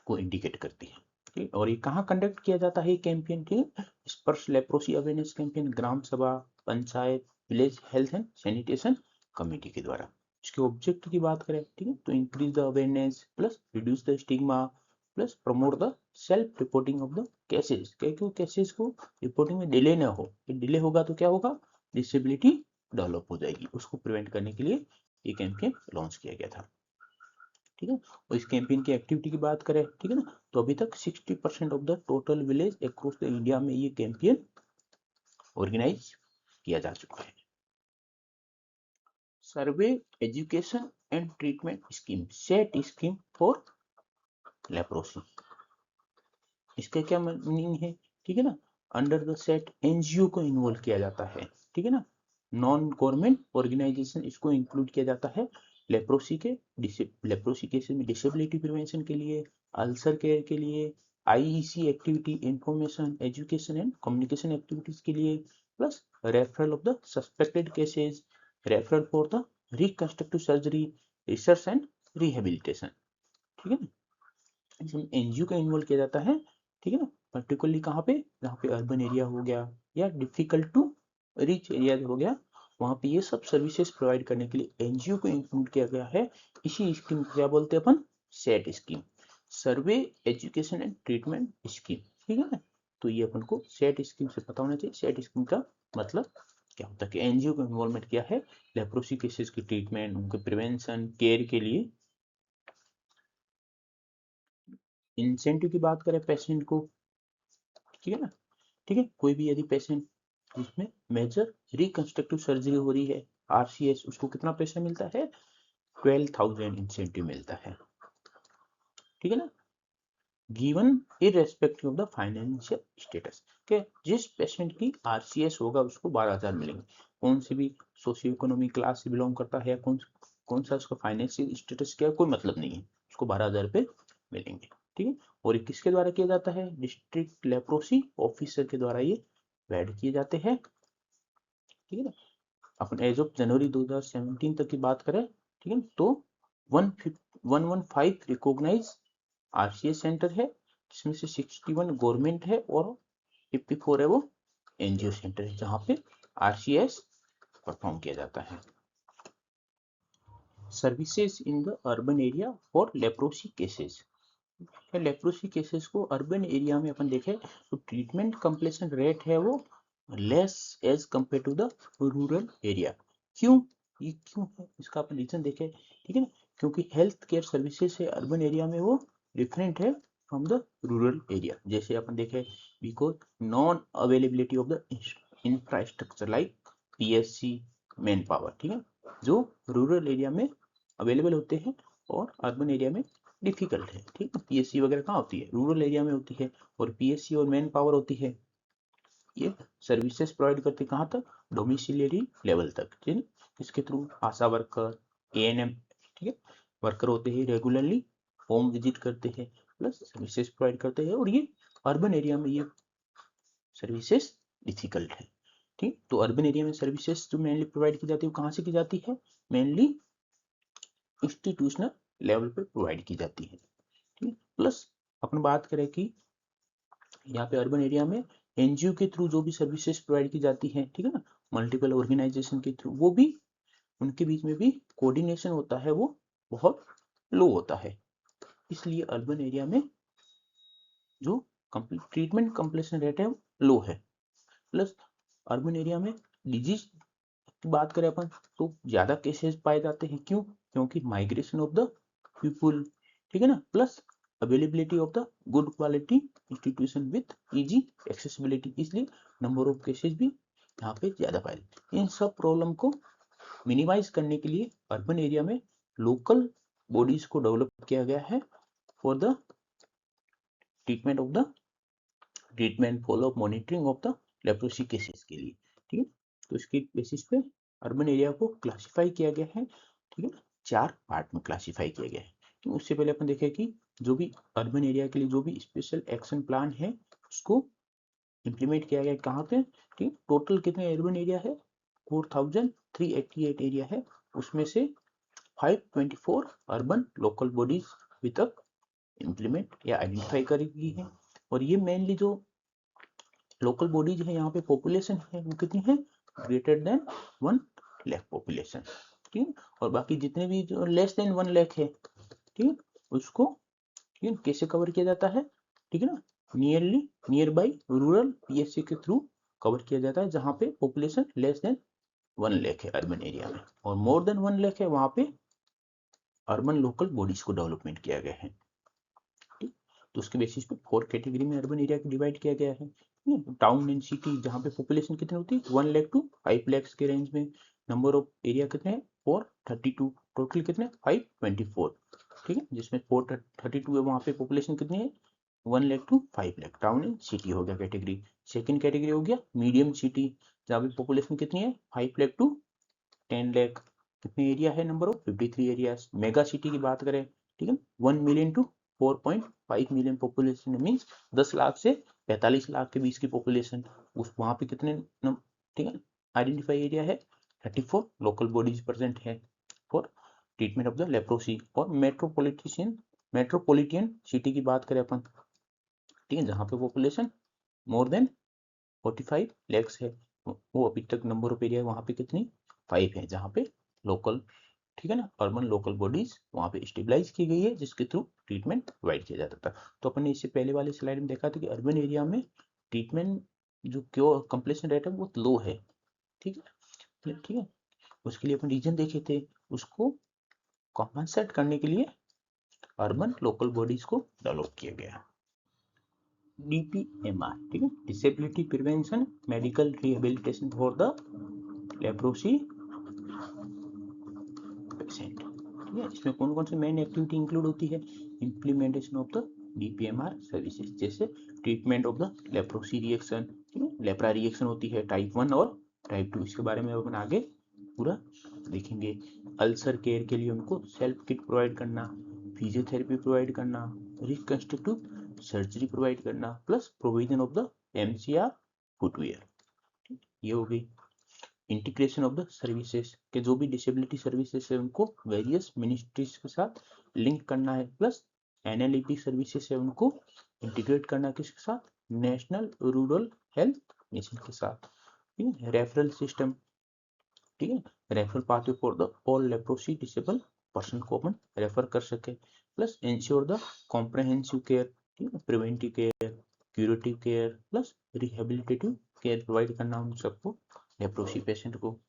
को इंडिकेट करती है। ठीक, और ये कहाँ कंडक्ट किया जाता है ये कैंपेन, ठीक है, स्पर्श लेप्रोसी अवेयरनेस कैंपेन ग्राम सभा, panchayat, village health and sanitation committee के द्वारा। इसके ऑब्जेक्टिव की बात करें, ठीक है, तो increase the awareness plus reduce the stigma plus promote the self reporting of the cases, क्योंकि केसेस को रिपोर्टिंग में डिले ना हो, डिले होगा तो क्या होगा, डिसेबिलिटी डेवलप हो जाएगी, उसको प्रिवेंट करने के लिए ये कैंपेन लॉन्च किया गया था। ठीक है, और इस कैंपेन की एक्टिविटी की बात करें, ठीक है ना, तो अभी तक 60% of the total village across the India में ये कैंपेन ऑर्गेनाइज किया जा चुका है। Survey education and treatment scheme, SET scheme for leprosy, इसका क्या मीनिंग है, ठीक है ना, अंडर द सेट एनजीओ को इन्वॉल्व किया जाता है, ठीक है ना, नॉन गवर्नमेंट ऑर्गेनाइजेशन इसको इंक्लूड किया जाता है लेप्रोसी केसेस में डिसेबिलिटी प्रिवेंशन के लिए, अल्सर केयर के लिए, IEC activity, information education and communication activities के लिए, plus referral of the suspected cases, referral for the reconstructive surgery, research and rehabilitation, ठीक है ना, इसमें एनजीओ का इन्वॉल्व किया जाता है, ठीक है ना, पर्टिकुलरली कहाँ पे, जहाँ पे अर्बन एरिया हो गया या डिफिकल्ट टू रीच एरिया हो गया, वहां पे ये सब सर्विसेज प्रोवाइड करने के लिए एनजीओ को इंक्लूड किया गया है। इसी स्कीम को क्या बोलते हैं अपन, SET scheme, survey education and treatment scheme, ठीक है ना, तो ये अपन को सेट स्कीम से पता होना चाहिए, सेट स्कीम का मतलब क्या होता है कि एनजीओ को इन्वॉल्वमेंट किया है लेप्रोसी केसेस की ट्रीटमेंट, उनके प्रिवेंशन केयर के लिए। इंसेंटिव की बात करें पेशेंट को, ठीक है ना, ठीक है, कोई भी यदि पेशेंट जिसमें मेजर रिकंस्ट्रक्टिव सर्जरी हो रही है आरसीएस, उसको कितना पैसा मिलता है, 12,000 इंसेंटिव मिलता है, ठीक है ना, given irrespective of the financial status, के जिस पेशेंट की आरसीएस होगा उसको 12,000 मिलेंगे, कौन सी भी सोशियो इकोनॉमिक क्लास से बिलोंग करता है, कौन सा उसका फाइनेंशियल स्टेटस क्या, कोई मतलब नहीं है, उसको 12,000 रुपये मिलेंगे, ठीक है, और ये किसके द्वारा किया जाता है, डिस्ट्रिक्ट लेप्रोसी ऑफिसर के द्वारा ये वैड किए जाते हैं, ठीक है ना, अपन एज ऑफ जनवरी 2017 तक की बात करें, ठीक है, तो 115 रिकॉग्नाइज आरसीएस सेंटर है, जिसमें से 61 गवर्नमेंट है और 54 है वो एनजीओ सेंटर है जहां पे आरसीएस परफॉर्म किया जाता है। Services in the urban area for leprosy cases, leprosy cases को अर्बन एरिया में अपन देखें तो ट्रीटमेंट कंप्लीशन रेट है वो less as compare to the rural area, क्यों, ये क्यों है, इसका अपन रीजन देखें, ठीक है ना, क्योंकि हेल्थ केयर सर्विसेज है अर्बन एरिया में वो डिफरेंट है फ्रॉम द रूरल एरिया, जैसे अपन देखें because non availability of the infrastructure like PSC man power, ठीक है, जो रूरल एरिया में अवेलेबल होते हैं और अर्बन एरिया में डिफिकल्ट है, ठीक है, पीएससी वगैरह कहाँ होती है, रूरल एरिया में होती है, और पीएससी और मैन पावर होती है, ये सर्विसेज प्रोवाइड करते कहाँ तक, डोमिसिलियरी लेवल तक, ठीक है, किसके थ्रू, आशा वर्कर, एएनएम, ठीक है, वर्कर होते हैं, रेगुलरली होम विजिट करते हैं प्लस सर्विसेज प्रोवाइड करते हैं, और ये अर्बन एरिया में ये सर्विसेज डिफिकल्ट है, ठीक, तो अर्बन एरिया में सर्विसेज जो मेनली प्रोवाइड की जाती है वो कहाँ से की जाती है, मेनली इंस्टीट्यूशनल लेवल पे प्रोवाइड की जाती है, ठीक, प्लस अपन बात करें कि यहाँ पे अर्बन एरिया में एनजीओ के थ्रू जो भी सर्विसेज प्रोवाइड की जाती है, ठीक है ना, मल्टीपल ऑर्गेनाइजेशन के थ्रू, वो भी उनके बीच में भी कोऑर्डिनेशन होता है वो बहुत लो होता है, इसलिए अर्बन एरिया में जो ट्रीटमेंट कंप्लीशन रेट है वो लो है, प्लस अर्बन एरिया में डिजीज की बात करें अपन तो ज्यादा केसेस पाए जाते हैं, क्यों, क्योंकि माइग्रेशन ऑफ द पीपुल, ठीक है ना, plus availability of the good quality institution with easy accessibility, इसलिए नंबर ऑफ केसेस भी यहाँ पे ज्यादा पाए जाते हैं। इन सब प्रॉब्लम को मिनिमाइज करने के लिए अर्बन एरिया में लोकल बॉडीज को डेवलप किया गया है for the treatment follow monitoring of the leprosy cases के लिए, ठीक है, तो इसके बेसिस पे अर्बन एरिया को क्लासिफाई किया गया है, ठीक है, 4 पार्ट में क्लासिफाई किया गया है, तो उससे पहले अपन देखें कि जो भी अर्बन एरिया के लिए जो भी स्पेशल एक्शन प्लान है उसको इंप्लीमेंट किया गया कहाँ पे, ठीक, टोटल कितने अर्बन एरिया है, 4,388 एरिया है, उसमें से 524 अर्बन लोकल बॉडीज अभी तक इम्प्लीमेंट या आइडेंटिफाई करी गई है। और ये मेनली जो लोकल बॉडीज है यहाँ पे पॉपुलेशन है वो कितनी है, ग्रेटर देन 1 लाख पॉपुलेशन, ठीक है। और बाकी जितने भी जो लेस देन 1 लाख है, ठीक है, उसको ठीक है कैसे कवर किया जाता है, ठीक है ना, नियर बाई रूरल पीएससी के थ्रू कवर किया जाता है, जहाँ पे पॉपुलेशन लेस देन 1 लाख है अर्बन एरिया में, और मोर देन 1 लाख है वहाँ पे अर्बन लोकल बॉडीज को डेवलपमेंट किया गया है। ठीक, तो उसके बेसिस पे 4 कैटेगरी में अर्बन एरिया को डिवाइड किया गया है। टाउन एंड सिटी जहाँ पे पॉपुलेशन कितनी होती है 1 लाख टू 5 लाख के रेंज में, नंबर ऑफ एरिया कितने हैं 432, टोटल कितने 524, ठीक है, जिसमें 432 है वहाँ पे पॉपुलेशन कितनी है 1 lakh to 5 lakh, town and city हो गया कैटेगरी। सेकंड कैटेगरी हो गया मीडियम सिटी, जहाँ पे पॉपुलेशन कितनी है 5 लाख टू 10 लाख, कितने एरिया है number of 53 areas. Mega city की बात करें, ठीक है, 1 million to 4.5 million population, means 10 lakh से 45 लाख के बीच की पॉपुलेशन, उस वहां पे कितने ठीक है आइडेंटिफाई एरिया है 34 लोकल बॉडीज प्रेजेंट है for treatment of the leprosy. और मेट्रोपॉलिटन सिटी की बात करें अपन, ठीक है, जहाँ पे पॉपुलेशन मोर देन 45 लैक्स है, वो अभी तक नंबर ऑफ एरिया वहाँ पे कितनी 5 है, जहाँ पे लोकल, ठीक है ना, अर्बन लोकल बॉडीज वहाँ पे स्टेबलाइज की गई है, जिसके थ्रू ट्रीटमेंट प्रोवाइड किया जाता था। तो अपन ने इससे पहले वाले स्लाइड में देखा था कि अर्बन एरिया में ट्रीटमेंट जो क्योर कंप्लीशन रेट है वो लो है, ठीक है, ठीक है, उसके लिए अपन रीजन देखे थे, उसको कॉम्पनसेट करने के लिए अर्बन लोकल बॉडीज को डेवलप किया गया। DPMR, ठीक है, disability prevention medical rehabilitation for the leprosy patient, ठीक है। इसमें कौन कौन सी मेन एक्टिविटी इंक्लूड होती है, implementation of the DPMR services, जैसे treatment of the leprosy reaction, ठीक है, लेप्रा रिएक्शन होती है टाइप 1 और टाइप 2, इसके बारे में अपन आगे पूरा देखेंगे। अल्सर केयर के लिए उनको सेल्फ किट प्रोवाइड करना, फिजियोथेरेपी प्रोवाइड करना, रिकंस्ट्रक्टिव सर्जरी प्रोवाइड करना, plus provision of the MCR footwear, ये हो गई। इंटीग्रेशन ऑफ द सर्विसेज के जो भी डिसेबिलिटी सर्विसेज है उनको वेरियस मिनिस्ट्रीज के साथ लिंक करना है, प्लस NLEP सर्विसेज है उनको इंटीग्रेट करना किसके साथ, नेशनल रूरल हेल्थ मिशन के साथ, ठीक है। रेफरल सिस्टम, ठीक है, referral pathway for the all leprosy disable person को अपन रेफर कर सके, plus ensure the comprehensive care, ठीक है, preventive care, curative care, plus rehabilitative care provide करना उन सबको लेप्रोसी पेशेंट को।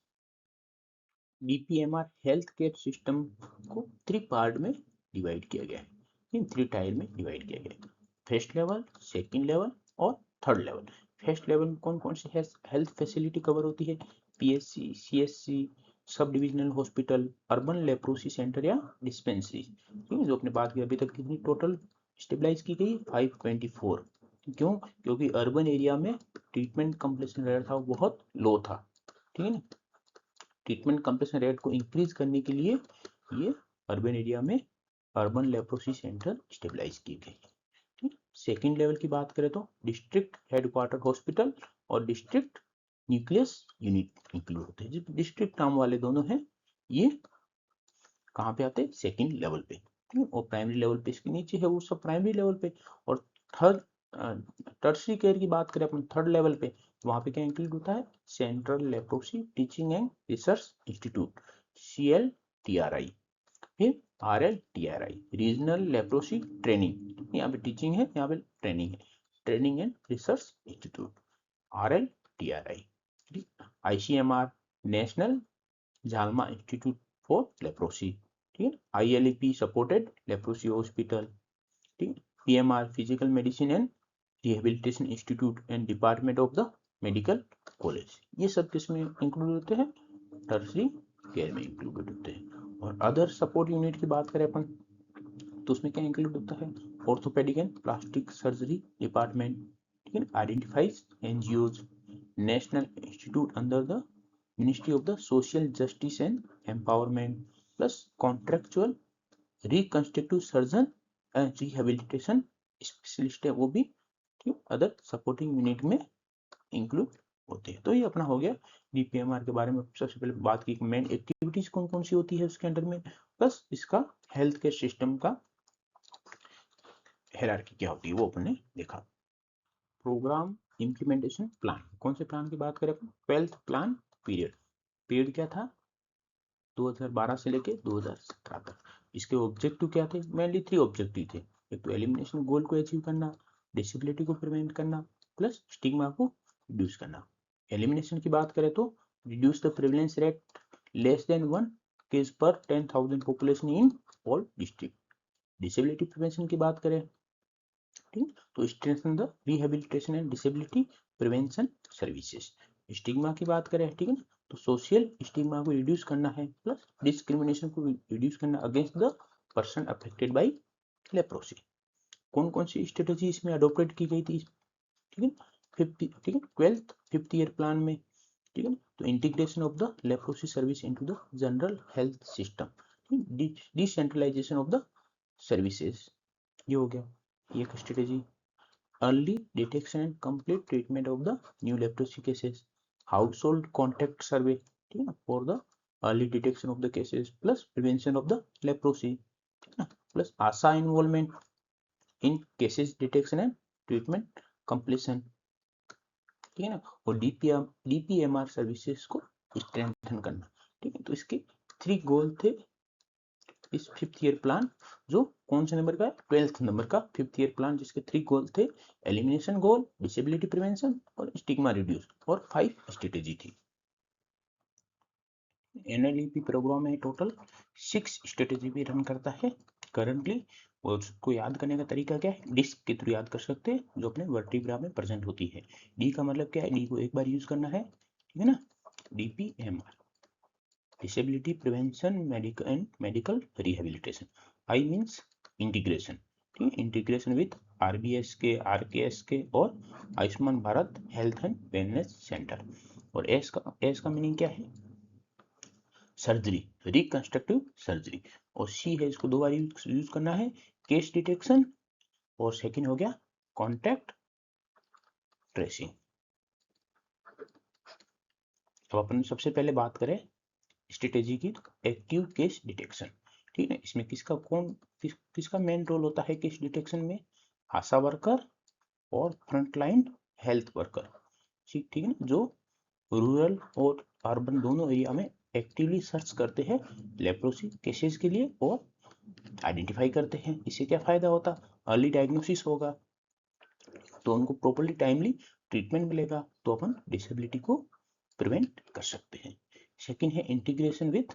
DPMR हेल्थ केयर सिस्टम को 3 पार्ट में डिवाइड किया गया है, इन 3 टायर में डिवाइड किया गया है, फर्स्ट लेवल, सेकंड लेवल और थर्ड लेवल। फर्स्ट लेवल में कौन कौन सी हेल्थ फैसिलिटी कवर होती है, PSC, CSC, sub divisional hospital, urban leprosy centre या डिस्पेंसरी, ठीक है, जो अपने बात की अभी तक कितनी टोटल स्टेबलाइज की गई 524, क्यों, क्योंकि अर्बन एरिया में ट्रीटमेंट कंप्लीशन रेट था वो बहुत लो था, ठीक है ना। ट्रीटमेंट कंप्लीशन रेट को इंक्रीज करने के लिए ये अर्बन एरिया में अर्बन लेप्रोसी सेंटर स्टेबलाइज किए गए। सेकेंड लेवल की बात करें तो डिस्ट्रिक्ट हेडक्वार्टर हॉस्पिटल और डिस्ट्रिक्ट न्यूक्लियस यूनिट इंक्लूड होते हैं। जो डिस्ट्रिक्ट नाम वाले दोनों हैं ये कहाँ पे आते हैं, सेकेंड लेवल पे, ठीक है, और प्राइमरी लेवल पे इसके नीचे है वो सब प्राइमरी लेवल पे। और थर्ड टर्सरी केयर की बात करें अपन थर्ड लेवल पे, वहां पे क्या इंक्लूड होता है, central leprosy teaching and research institute CLTRI, फिर RLTRI रीजनल लेप्रोसी ट्रेनिंग, यहाँ पे टीचिंग है, यहाँ पे ट्रेनिंग है, training and research institute RLTRI, ICMR national JALMA institute for leprosy, ठीक है, ILEP सपोर्टेड लेप्रोसी हॉस्पिटल, ठीक है, PMR physical medicine and rehabilitation institute and department of the medical college, ये सब किसमें इंक्लूड होते हैं, टर्सरी केयर में इंक्लूडेड होते हैं। और अदर सपोर्ट यूनिट की बात करें अपन तो उसमें क्या इंक्लूड होता है, orthopaedic and plastic surgery department, ठीक है, identifies NGOs, national institute under the ministry of the social justice and empowerment, plus contractual reconstructive surgeon and rehabilitation specialist है वो भी, ठीक, अदर सपोर्टिंग यूनिट में इंक्लूड होते हैं। तो ये अपना हो गया डीपीएमआर के बारे में। सबसे पहले बात की मेन एक्टिविटीज कौन कौन सी होती है उसके अंडर में, प्लस इसका हेल्थ केयर सिस्टम का हायरार्की क्या होती है वो अपने देखा। प्रोग्राम इम्प्लीमेंटेशन प्लान, कौन से प्लान की बात करें अपन, 12th प्लान पीरियड क्या था 2012 से लेके 2017 तक। इसके ऑब्जेक्टिव क्या थे, मेनली 3 ऑब्जेक्टिव थे। एक तो एलिमिनेशन गोल को अचीव करना, डिसेबिलिटी को प्रिवेंट करना, प्लस स्टिग्मा को रिड्यूस करना। एलिमिनेशन की बात करें तो reduce the prevalence rate less than 1 case पर 10,000 population in all district. Disability prevention की बात करें ठीक, तो strengthen the rehabilitation and disability prevention services. Stigma की बात करें ठीक है ना, तो सोशल स्टिग्मा को रिड्यूस करना है, प्लस डिस्क्रिमिनेशन को रिड्यूस करना against the person affected by leprosy. कौन कौन सी स्ट्रेटेजी इसमें अडॉप्टेड की गई थी ठीक है, 12th 5th ईयर प्लान में ठीक है, तो integration of the leprosy service into the general health system, decentralisation of the services, ये हो गया एक strategy. Early detection and complete treatment of the new leprosy cases, household contact survey ठीक है ना, for the early detection of the cases plus prevention of the leprosy ठीक है ना, plus ASHA involvement in cases detection and treatment completion ठीक है ना, और डीपीएमआर सर्विसेज को स्ट्रेंथन करना ठीक है। तो इसके 3 गोल थे इस 5th ईयर प्लान, जो कौन से नंबर का है 12th नंबर का 5th ईयर प्लान, जिसके 3 गोल थे, एलिमिनेशन गोल, डिसेबिलिटी प्रिवेंशन और स्टिग्मा रिड्यूस, और 5 स्ट्रेटेजी थी। एनएलईपी प्रोग्राम में टोटल 6 स्ट्रेटेजी भी रन करता है करंटली, और उसको याद करने का तरीका क्या है, डिस्क के थ्रू याद कर सकते हैं, जो अपने वर्टिब्रा में प्रेजेंट होती है। डी का मतलब क्या है, डी को एक बार यूज करना है ठीक है ना, DPMR disability prevention medical rehabilitation. I means integration ठीक है, इंटीग्रेशन विथ आरबीएस के, आरकेएस के और Ayushman Bharat health and wellness centre. और एस का मीनिंग क्या है, सर्जरी, रिकंस्ट्रक्टिव सर्जरी। और सी है, इसको 2 बार यूज करना है, केस डिटेक्शन, और सेकंड हो गया कॉन्टैक्ट ट्रेसिंग। अब अपन सबसे पहले बात करें स्ट्रेटेजी की, एक्टिव केस डिटेक्शन ठीक है। इसमें किसका मेन रोल होता है केस डिटेक्शन में, आशा वर्कर और फ्रंटलाइन हेल्थ वर्कर ठीक है ना, जो रूरल और अर्बन दोनों एरिया में एक्टिवली सर्च करते हैं लेप्रोसी केसेस के लिए और आइडेंटिफाई करते हैं। इससे क्या फायदा होता, अर्ली डायग्नोसिस होगा तो उनको प्रॉपर्ली टाइमली ट्रीटमेंट मिलेगा, तो अपन डिसेबिलिटी को प्रिवेंट कर सकते हैं। सेकंड है इंटीग्रेशन विथ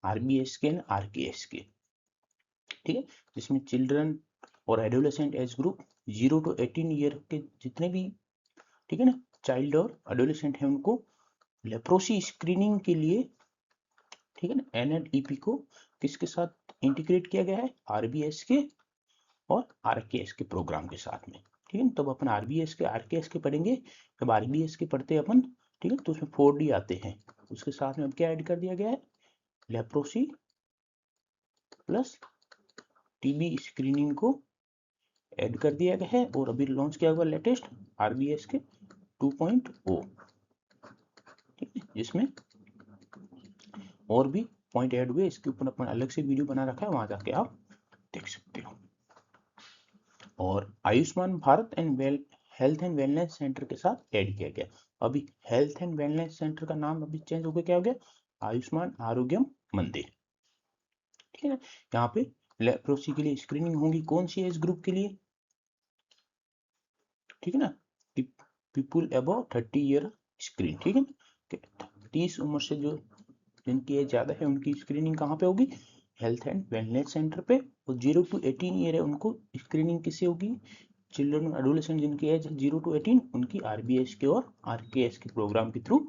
आरबीएस के एंड आरकेएस के ठीक है, जिसमें चिल्ड्रन और adolescent age group 0 to 18 year के जितने भी ठीक है ना चाइल्ड और एडोलेसेंट है, उनको लेप्रोसी स्क्रीनिंग के लिए ठीक है ना एनएलईपी को किसके साथ इंटीग्रेट किया गया है, आरबीएस के और आरकेएस के प्रोग्राम के साथ में ठीक है। तब अपन आरबीएस के आरकेएस के पढ़ेंगे, जब आरबीएस के पढ़ते हैं अपन ठीक है, तो उसमें 4D आते हैं, उसके साथ में अब क्या ऐड कर दिया गया है, लेप्रोसी प्लस टीबी स्क्रीनिंग को ऐड कर दिया गया है, और अभी लॉन्च किया हुआ लेटेस्ट आरबीएस के 2.0 ठीक है, जिसमें और भी पॉइंट ऐड हुए, इसके ऊपर अपन अलग से वीडियो बना रखा है, वहां जाके आप देख सकते हो। और Ayushman Bharat and health and wellness centre के साथ ऐड किया गया। अभी हेल्थ एंड वेलनेस सेंटर का नाम अभी चेंज हो गया, क्या हो गया, आयुष्मान आरोग्यम मंदिर ठीक है ना। यहाँ पे लेप्रोसी के लिए स्क्रीनिंग होगी, कौन सी एज ग्रुप के लिए ठीक है ना, पीपुल अबव 30 ईयर स्क्रीन ठीक है ना, 30 उम्र से जो जिनकी एज ज्यादा है उनकी स्क्रीनिंग कहाँ पे होगी, हेल्थ एंड वेलनेस सेंटर पे। और 0 to 18 ईयर है उनको स्क्रीनिंग किससे होगी, चिल्ड्रन एडोलेसेंट जिनकी एज 0 to 18 उनकी आरबीएस के और आरकेएस के प्रोग्राम के थ्रू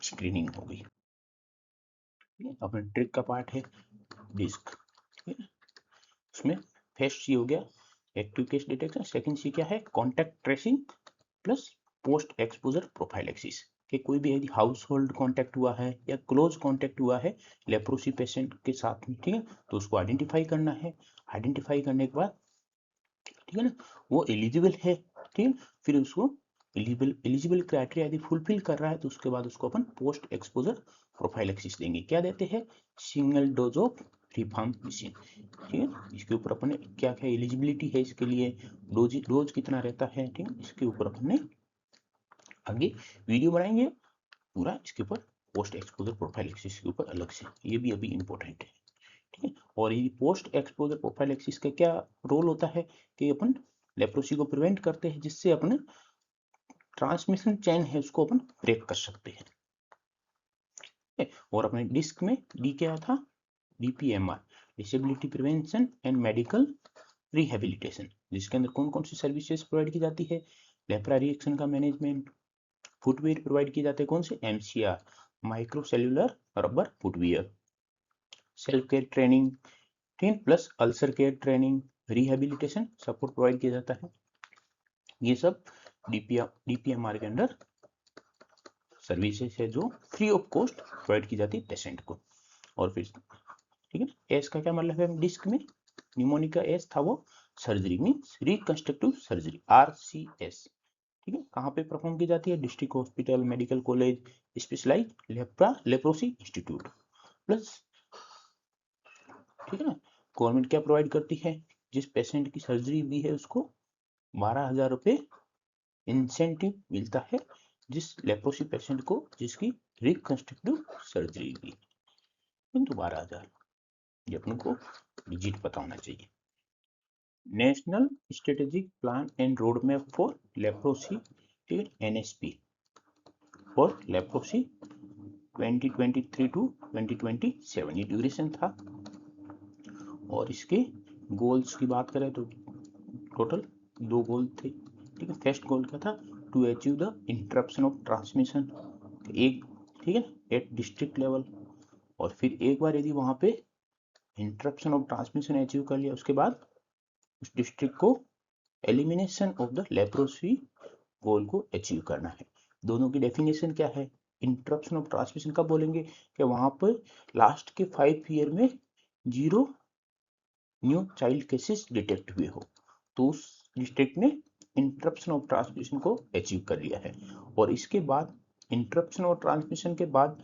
स्क्रीनिंग होगी। अपने ट्रिक का पार्ट है डिस्क, उसमें फर्स्ट सी हो गया एक्टिव केस डिटेक्शन, सेकंड सी क्या है, contact tracing plus post exposure prophylaxis, कि कोई भी यदि हाउस होल्ड कॉन्टैक्ट हुआ है या क्लोज कॉन्टैक्ट हुआ है लेप्रोसी पेशेंट के साथ में ठीक है, तो उसको आइडेंटिफाई करना है। आइडेंटिफाई करने के बाद ठीक है ना, वो एलिजिबल है ठीक है, फिर उसको एलिजिबल क्राइटेरिया यदि फुलफिल कर रहा है तो उसके बाद उसको अपन पोस्ट एक्सपोजर प्रोफाइलेक्सिस देंगे। क्या देते हैं? Single dose of rifampicin. ठीक है, इसके ऊपर अपने क्या क्या एलिजिबिलिटी है इसके लिए, डोज कितना रहता है, ठीक है, इसके ऊपर अपने आगे वीडियो बनाएंगे पूरा इसके ऊपर, पोस्ट एक्सपोजर प्रोफाइलेक्सिस के ऊपर अलग से, ये भी अभी इंपॉर्टेंट है। ठीक है, और ये पोस्ट एक्सपोजर प्रोफाइलेक्सिस का क्या रोल होता है कि अपन लेप्रोसी को प्रिवेंट करते हैं, जिससे अपने ट्रांसमिशन चेन है उसको अपन ब्रेक कर सकते हैं। और अपने डिस्क में डी क्या था? DPMR, disability prevention and medical rehabilitation, जिसके अंदर कौन कौन सी सर्विसेज प्रोवाइड की जाती है? लेप्रा रिएक्शन का मैनेजमेंट, फुटवेयर प्रोवाइड किए जाते हैं कौन से? MCR, microcellular rubber footwear, self care training, ठीक, plus ulcer care training, rehabilitation support provide किया जाता है। ये सब DPMR के अंडर सर्विसेज है जो फ्री ऑफ कॉस्ट प्रोवाइड की जाती है पेशेंट को। और फिर ठीक है, एस का क्या मतलब है? डिस्क में न्यूमोनिक का एस था वो surgery means reconstructive surgery, RCS। ठीक है, कहाँ पे परफॉर्म की जाती है? District hospital, medical college, specialise leprosy institute. Plus ठीक है ना, गवर्नमेंट क्या प्रोवाइड करती है? जिस पेशेंट की सर्जरी हुई है उसको 12,000 रुपये इंसेंटिव मिलता है, जिस लेप्रोसी पेशेंट को जिसकी रिकंस्ट्रक्टिव सर्जरी हुई, किंतु 12,000, ये अपन को डिजिट पता होना चाहिए। National strategic plan and road map for leprosy, NSP for leprosy 2023 to 2027, ये ड्यूरेशन था। और इसके गोल्स की बात करें तो टोटल 2 गोल थे। ठीक है, फर्स्ट गोल क्या था? To achieve the interruption of transmission, एक, ठीक है, एट डिस्ट्रिक्ट लेवल। और फिर एक बार यदि वहां पे इंटरप्शन ऑफ ट्रांसमिशन अचीव कर लिया, उसके बाद उस डिस्ट्रिक्ट को एलिमिनेशन ऑफ द लेप्रोसी गोल को अचीव करना है। दोनों की डेफिनेशन क्या है? इंटरप्शन ऑफ ट्रांसमिशन कब बोलेंगे? कि वहां पर लास्ट के 5 ईयर में 0 न्यू चाइल्ड केसेस डिटेक्ट हुए हो, तो उस डिस्ट्रिक्ट ने इंटरप्शन ऑफ ट्रांसमिशन को अचीव कर लिया है। और इसके बाद इंटरप्शन ऑफ ट्रांसमिशन के बाद,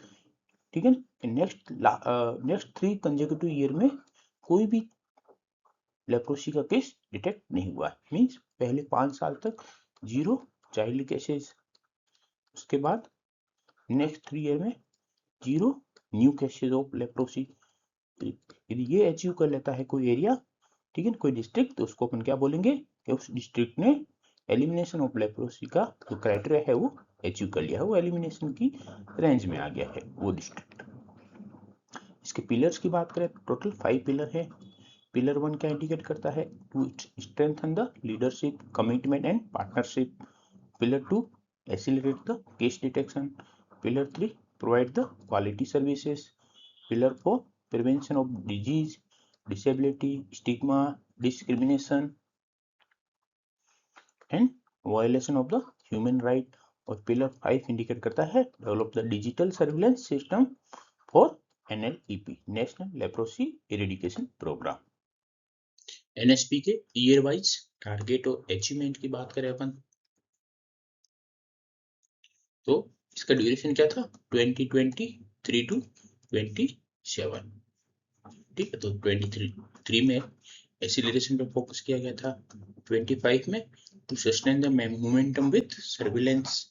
ठीक है, नेक्स्ट 3 कंसेक्यूटिव ईयर में कोई भी लेप्रोसी का केस डिटेक्ट नहीं हुआ है, मींस पहले 5 साल तक 0 चाइल्ड केसेस, उसके बाद नेक्स्ट 3 ईयर में 0 न्यू केसेस ऑफ लेप्रोसी। यदि ये अचीव कर लेता है कोई एरिया, ठीक है, कोई डिस्ट्रिक्ट, तो उसको अपन क्या बोलेंगे? कि उस डिस्ट्रिक्ट ने एलिमिनेशन ऑफ लेप्रोसी का जो क्राइटेरिया है वो अचीव कर लिया है, वो एलिमिनेशन की रेंज में आ गया है वो डिस्ट्रिक्ट। इसके पिलर्स की बात करें, टोटल 5 पिलर है। पिलर 1 क्या इंडिकेट करता है? To strengthen the leadership, commitment and partnership. Pillar 2 accelerate the case detection. Pillar 3 provide the quality services. Pillar 4 prevention of disease, disability, stigma, discrimination and violation of the human right. और pillar 5 indicate करता है develop the digital surveillance system for NLEP, national leprosy eradication programme. NSP के year wise target और achievement की बात करें अपन, तो इसका ड्यूरेशन क्या था? 2023 टू 27। ठीक है, तो 23 में एक्सीलरेशन पे फोकस किया गया था, 25 में to sustain the momentum with surveillance,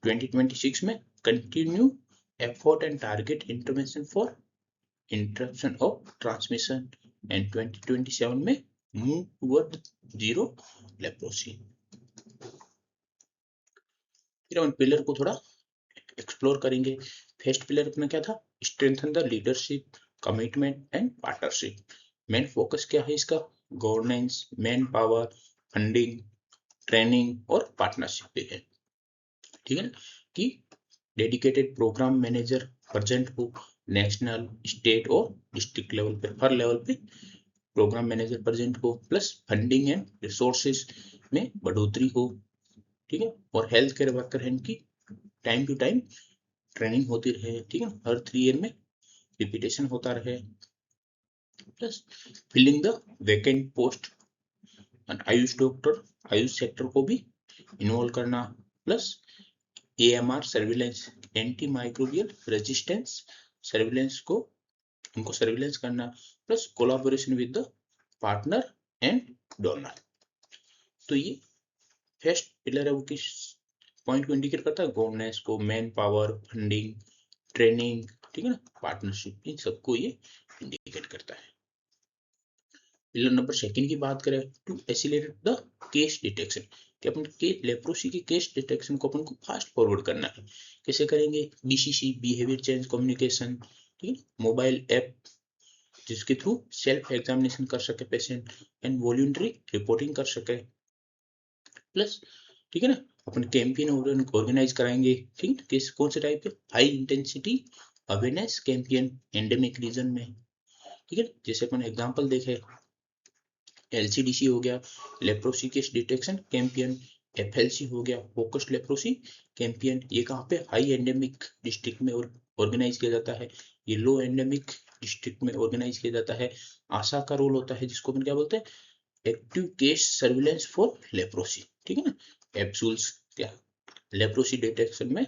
2026 में continue effort and target intervention for interruption of transmission, and 2027 में मूव टुवर्ड 0 लेप्रोसी। फिर हम पिलर को थोड़ा एक्सप्लोर करेंगे। फर्स्ट पिलर अपना क्या था? Strengthen the leadership, commitment and partnership. Main focus क्या है इसका? Governance, man power, funding, training और पार्टनरशिप पे है। ठीक है ना, कि डेडिकेटेड प्रोग्राम मैनेजर प्रेजेंट हो नेशनल, स्टेट और डिस्ट्रिक्ट लेवल पे, हर लेवल पे प्रोग्राम मैनेजर प्रेजेंट हो, प्लस फंडिंग एंड रिसोर्सेज में बढ़ोतरी हो। ठीक है, और हेल्थ केयर वर्कर हैंड की टाइम टू टाइम ट्रेनिंग होती रहे। ठीक है, हर 3 ईयर में रिपीटेशन होता रहे। Plus filling the vacant post, AYUSH doctor, AYUSH sector को भी इन्वॉल्व करना, plus AMR surveillance, anti microbial resistance surveillance को उनको सर्विलेंस करना, plus collaboration with the partner and donor. तो ये फर्स्ट पिलर है वो किस पॉइंट को इंडिकेट करता है, गवर्नेंस को, मैन पावर, फंडिंग, ट्रेनिंग, ठीक है ना, पार्टनरशिप, इन सबको ये इंडिकेट करता है। पिलर नंबर सेकंड की बात करें, to accelerate the case detection, कि अपन के लेप्रोसी के केस डिटेक्शन को अपन को फास्ट फॉरवर्ड करना है। कैसे करेंगे, BCC, बिहेवियर चेंज कम्युनिकेशन, ठीक है, मोबाइल ऐप जिसके थ्रू सेल्फ एग्जामिनेशन कर सके पेशेंट एंड वॉलंटरी रिपोर्टिंग कर सके, प्लस ठीक है ना, अपन कैंपेन ऑर्गेनाइज कराएंगे, ठीक है, किस कौन से टाइप के, high intensity awareness campaign endemic region में, ठीक है, जैसे अपन एग्जांपल देखे LCDC हो गया, leprosy case detection campaign, FLC हो गया, फोकस्ड लेप्रोसी कैंपेन, ये कहाँ पे, हाई एंडेमिक डिस्ट्रिक्ट में ऑर्गेनाइज किया जाता है, ये लो एंडेमिक डिस्ट्रिक्ट में ऑर्गेनाइज किया जाता है। आशा का रोल होता है जिसको अपन क्या बोलते हैं, active case surveillance for leprosy, ठीक है ना, एप्सूल्स क्या लेप्रोसी डिटेक्शन में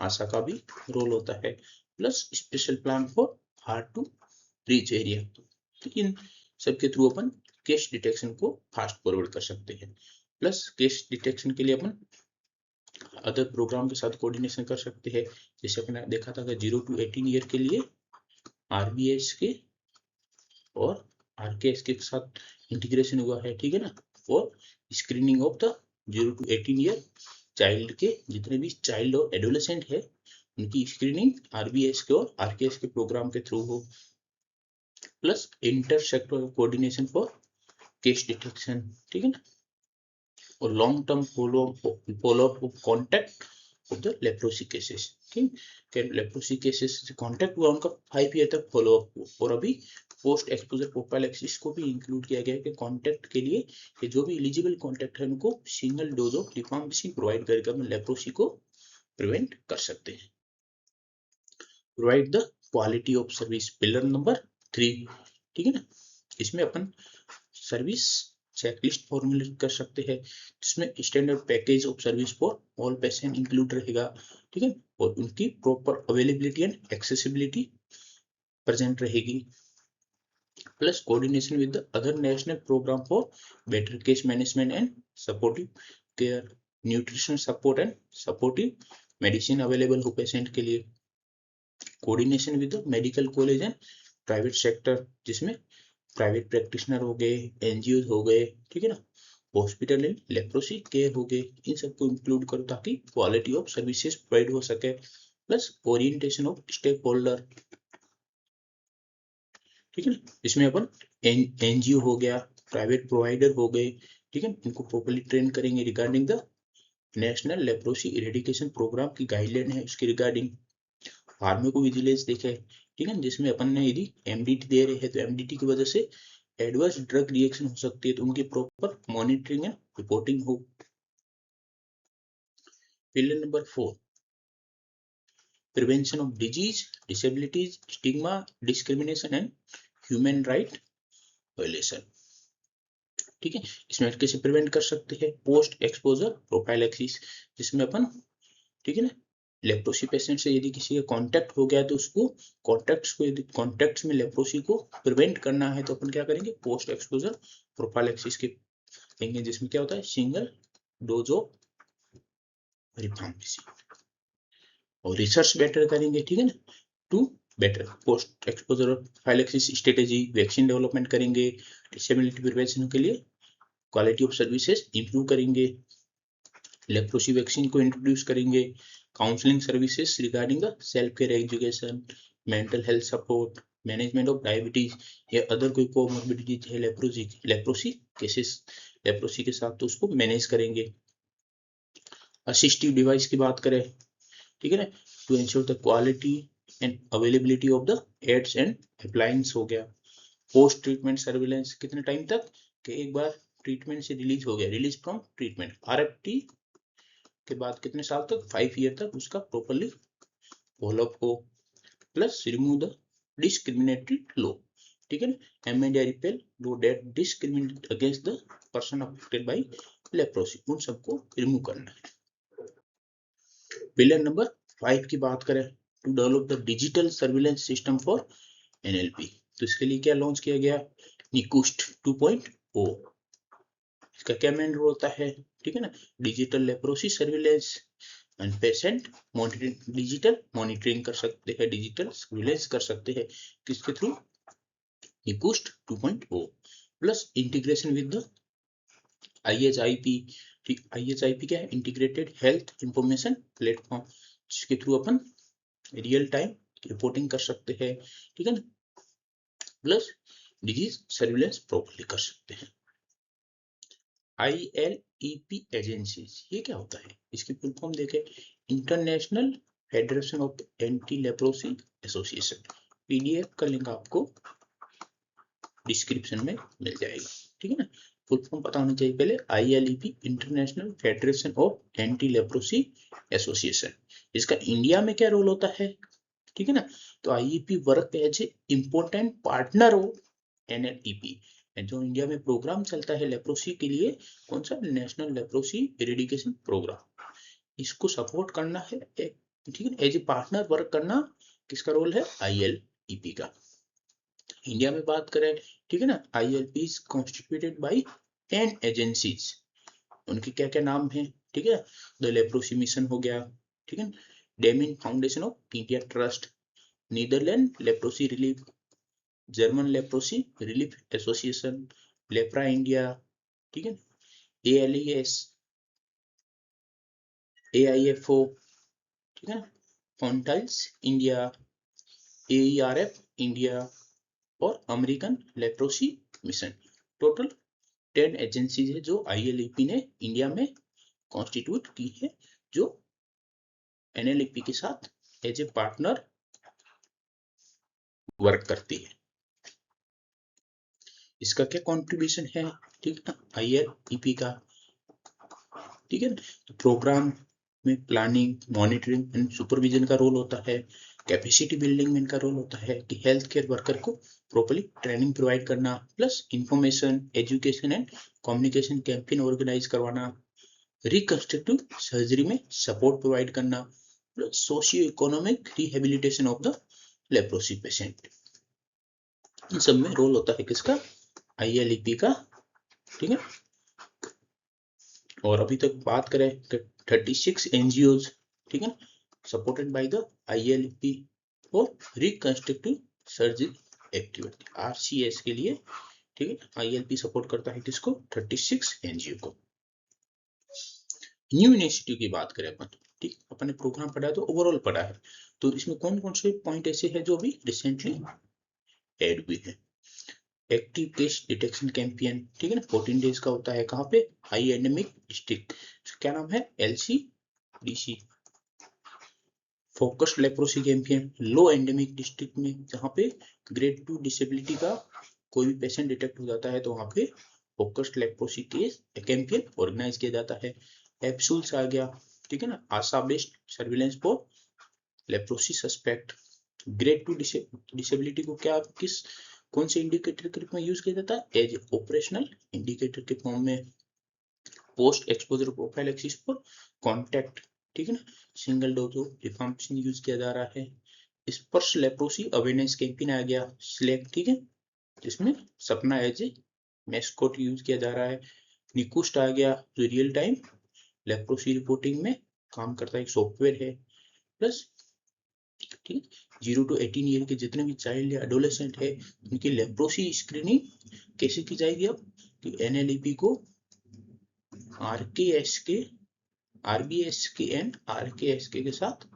आशा का भी रोल होता है, plus special plan for hard to reach area, तो इन सबके थ्रू अपन केस डिटेक्शन को फास्ट फॉरवर्ड कर सकते हैं। प्लस केस डिटेक्शन के लिए अपन अदर प्रोग्राम के साथ कोऑर्डिनेशन कर सकते हैं, जैसे अपने देखा था 0 to 18 ईयर के लिए RBS के और RKS के साथ इंटीग्रेशन हुआ है, ठीक है ना, और screening of the 0 to 18 year child के जितने भी चाइल्ड और एडोलेसेंट है उनकी स्क्रीनिंग RBS के और RKS के प्रोग्राम के थ्रू हो, plus inter sector coordination for case detection, ठीक है ना, और long term follow up contact of the leprosy cases, ठीक है, लेप्रोसी केसेस से कॉन्टेक्ट हुआ उनका 5 ईयर तक फॉलो अप हो, और अभी पोस्ट एक्सपोजर प्रोफाइलैक्सिस को भी इंक्लूड किया गया है कि कॉन्टेक्ट के लिए कि जो भी एलिजिबल कॉन्टेक्ट है उनको single dose of rifampicin provide करके हम लेप्रोसी को प्रिवेंट कर सकते हैं। Provide the quality of service, pillar number 3, ठीक है ना, इसमें अपन सर्विस चेकलिस्ट फॉर्मुलेट कर सकते हैं जिसमें standard package of service for all patient include रहेगा, ठीक है, और उनकी proper availability and accessibility present रहेगी, plus coordination with the other national programme for better case management and supportive care, nutrition support and supportive medicine available हो patient के लिए, coordination with the medical college and private sector जिसमें private practitioner हो गए, NGOs हो गए, ठीक है ना, हॉस्पिटल एंड लेप्रोसी केयर हो गए, इन सबको इंक्लूड करो ताकि क्वालिटी ऑफ सर्विसेज प्रोवाइड हो सके, plus orientation of stakeholder, ठीक है ना, इसमें अपन NGO हो गया, प्राइवेट प्रोवाइडर हो गए, ठीक है, इनको प्रॉपर्ली ट्रेन करेंगे regarding the national leprosy eradication programme की गाइडलाइन है उसके रिगार्डिंग, फार्माकोविजिलेंस देखे, ठीक है, जिसमें अपन ने यदि MDT दे रहे हैं तो MDT की वजह से एडवर्स ड्रग रिएक्शन हो सकती है तो उनकी प्रॉपर मॉनिटरिंग एंड रिपोर्टिंग हो। Pillar number 4, prevention of disease, disabilities, stigma, discrimination and human right violation, ठीक है, इसमें कैसे प्रिवेंट कर सकते हैं, पोस्ट एक्सपोजर प्रोफाइलैक्सिस, जिसमें अपन, ठीक है ना, लेप्रोसी पेशेंट से यदि किसी का कांटेक्ट हो गया तो उसको कॉन्टेक्ट्स में लेप्रोसी को प्रिवेंट करना है तो अपन क्या करेंगे, पोस्ट एक्सपोजर प्रोफाइलैक्सिस के देंगे, जिसमें क्या होता है, सिंगल डोज ऑफ रिफाम्पिसिन, और रिसर्च बेटर करेंगे, ठीक है ना, to better post exposure prophylaxis strategy, vaccine development करेंगे, डिसेबिलिटी प्रिवेंशन के लिए क्वालिटी ऑफ सर्विसेज इंप्रूव करेंगे, लेप्रोसी वैक्सीन को इंट्रोड्यूस करेंगे, counselling services regarding the self care education, mental health support, management of diabetes या अदर कोई comorbidities है leprosy cases leprosy के साथ तो उसको मैनेज करेंगे। असिस्टिव डिवाइस की बात करें, ठीक है ना, to ensure the quality and availability of the aids and appliance हो गया, पोस्ट ट्रीटमेंट सर्विलेंस, कितने टाइम तक कि एक बार ट्रीटमेंट से रिलीज हो गया, रिलीज फ्रॉम ट्रीटमेंट RFT के बाद कितने साल तक, 5 ईयर तक उसका प्रॉपर्ली फॉलोअप हो, plus remove the discriminatory law, ठीक है ना, MNDI repel law that discriminate against the person affected by leprosy, उन सबको रिमूव करना है। पिलर नंबर 5 की बात करें, to develop the digital surveillance system for NLP, तो इसके लिए क्या लॉन्च किया गया, निकुस्ट 2.0। इसका क्या मेन रोल होता है, ठीक है ना, digital leprosy surveillance and patient monitoring, digital monitoring कर सकते हैं, डिजिटल सर्विलेंस कर सकते हैं, किसके through, Nikusth 2.0 plus integration with the IHIP। IHIP क्या है, इंटीग्रेटेड हेल्थ इंफॉर्मेशन प्लेटफॉर्म, जिसके थ्रू अपन रियल टाइम रिपोर्टिंग कर सकते हैं, ठीक है ना, प्लस डिजीज सर्विलेंस प्रॉपर्ली कर सकते हैं। ILEP एजेंसीज, ये क्या होता है, इसकी फुल फॉर्म देखें, international federation of anti leprosy association. PDF का लिंक आपको डिस्क्रिप्शन में मिल जाएगा, ठीक है ना। फुल फॉर्म पता होना चाहिए पहले, ILEP international federation of anti leprosy association. इसका इंडिया में क्या रोल होता है, ठीक है ना, तो IEP work as a important partner of NLEP, जो इंडिया में प्रोग्राम चलता है लेप्रोसी के लिए, कौन सा, नेशनल लेप्रोसी इरेडिकेशन प्रोग्राम, इसको सपोर्ट करना है, ठीक है, एज ए पार्टनर वर्क करना किसका रोल है, ILEP का। इंडिया में बात करें, ठीक है ना, ILP is constituted by 10 agencies, उनके क्या क्या नाम है, ठीक है, द लेप्रोसी मिशन हो गया, ठीक है, Damien foundation of India trust, Netherland leprosy relief, German leprosy relief association, Lepra India, ठीक है, ALES, AIFO, ठीक है, फॉन्टाइल्स इंडिया, AERF इंडिया और American leprosy mission. Total 10 agencies है जो ILEP ने इंडिया में कॉन्स्टिट्यूट की है, जो NLEP के साथ एज ए पार्टनर वर्क करती है। इसका क्या कंट्रीब्यूशन है, ठीक है ना, ILEP का, ठीक है, तो प्रोग्राम में प्लानिंग, मॉनिटरिंग एंड सुपरविजन का रोल होता है, कैपेसिटी बिल्डिंग में इनका रोल होता है कि हेल्थ केयर वर्कर को प्रॉपर्ली ट्रेनिंग प्रोवाइड करना, plus information, education and communication campaign organise करवाना, रिकंस्ट्रक्टिव सर्जरी में सपोर्ट प्रोवाइड करना, plus socio economic rehabilitation of the leprosy patient. इन सब में रोल होता है किसका, ILEP का, ठीक है। और अभी तक बात करें 36 NGOs, ठीक है, सपोर्टेड बाय द ILEP और रिकंस्ट्रक्टिव सर्जरी एक्टिविटी, RCS के लिए, ठीक है, ILP सपोर्ट करता है किसको, 36 NGO को। न्यू इनिशिएटिव की बात करें अपन, ठीक, अपन ने प्रोग्राम पढ़ा है तो ओवरऑल पढ़ा है, तो इसमें कौन कौन से पॉइंट ऐसे हैं जो अभी रिसेंटली ऐड हुए हैं। एक्टिव केस डिटेक्शन कैंपेन, ठीक है ना, 14 डेज का होता है, कहाँ पे, हाई एंडेमिक डिस्ट्रिक्ट, क्या नाम है, LCDC। फोकस्ड लेप्रोसी कैंपेन लो एंडेमिक डिस्ट्रिक्ट में, जहाँ पे ग्रेड 2 डिसेबिलिटी का कोई भी पेशेंट डिटेक्ट हो जाता है तो वहाँ पे focused leprosy case campaign organise किया जाता है। एप्सूल्स आ गया, ठीक है ना, ASHA based surveillance for leprosy suspect. Grade 2 disability को क्या, किस, कौन से इंडिकेटर के रूप में यूज किया जाता है, एज ऑपरेशनल इंडिकेटर के फॉर्म में। Post exposure prophylaxis for contact, ठीक है ना, single dose of rifampicin use किया जा रहा है। स्पर्श लेप्रोसी अवेयरनेस कैंपेन आ गया, स्लैक, ठीक है, जिसमें सपना एज ए मैस्कॉट यूज किया जा रहा है। निकुस्ट आ गया, जो रियल टाइम लेप्रोसी रिपोर्टिंग में काम करता है, एक सॉफ्टवेयर है। प्लस, ठीक है, 0 to 18 ईयर के जितने भी चाइल्ड या एडोलेसेंट है, उनकी लेप्रोसी स्क्रीनिंग कैसे की जाएगी, अब कि NLEP को RBSK एंड RKSK के साथ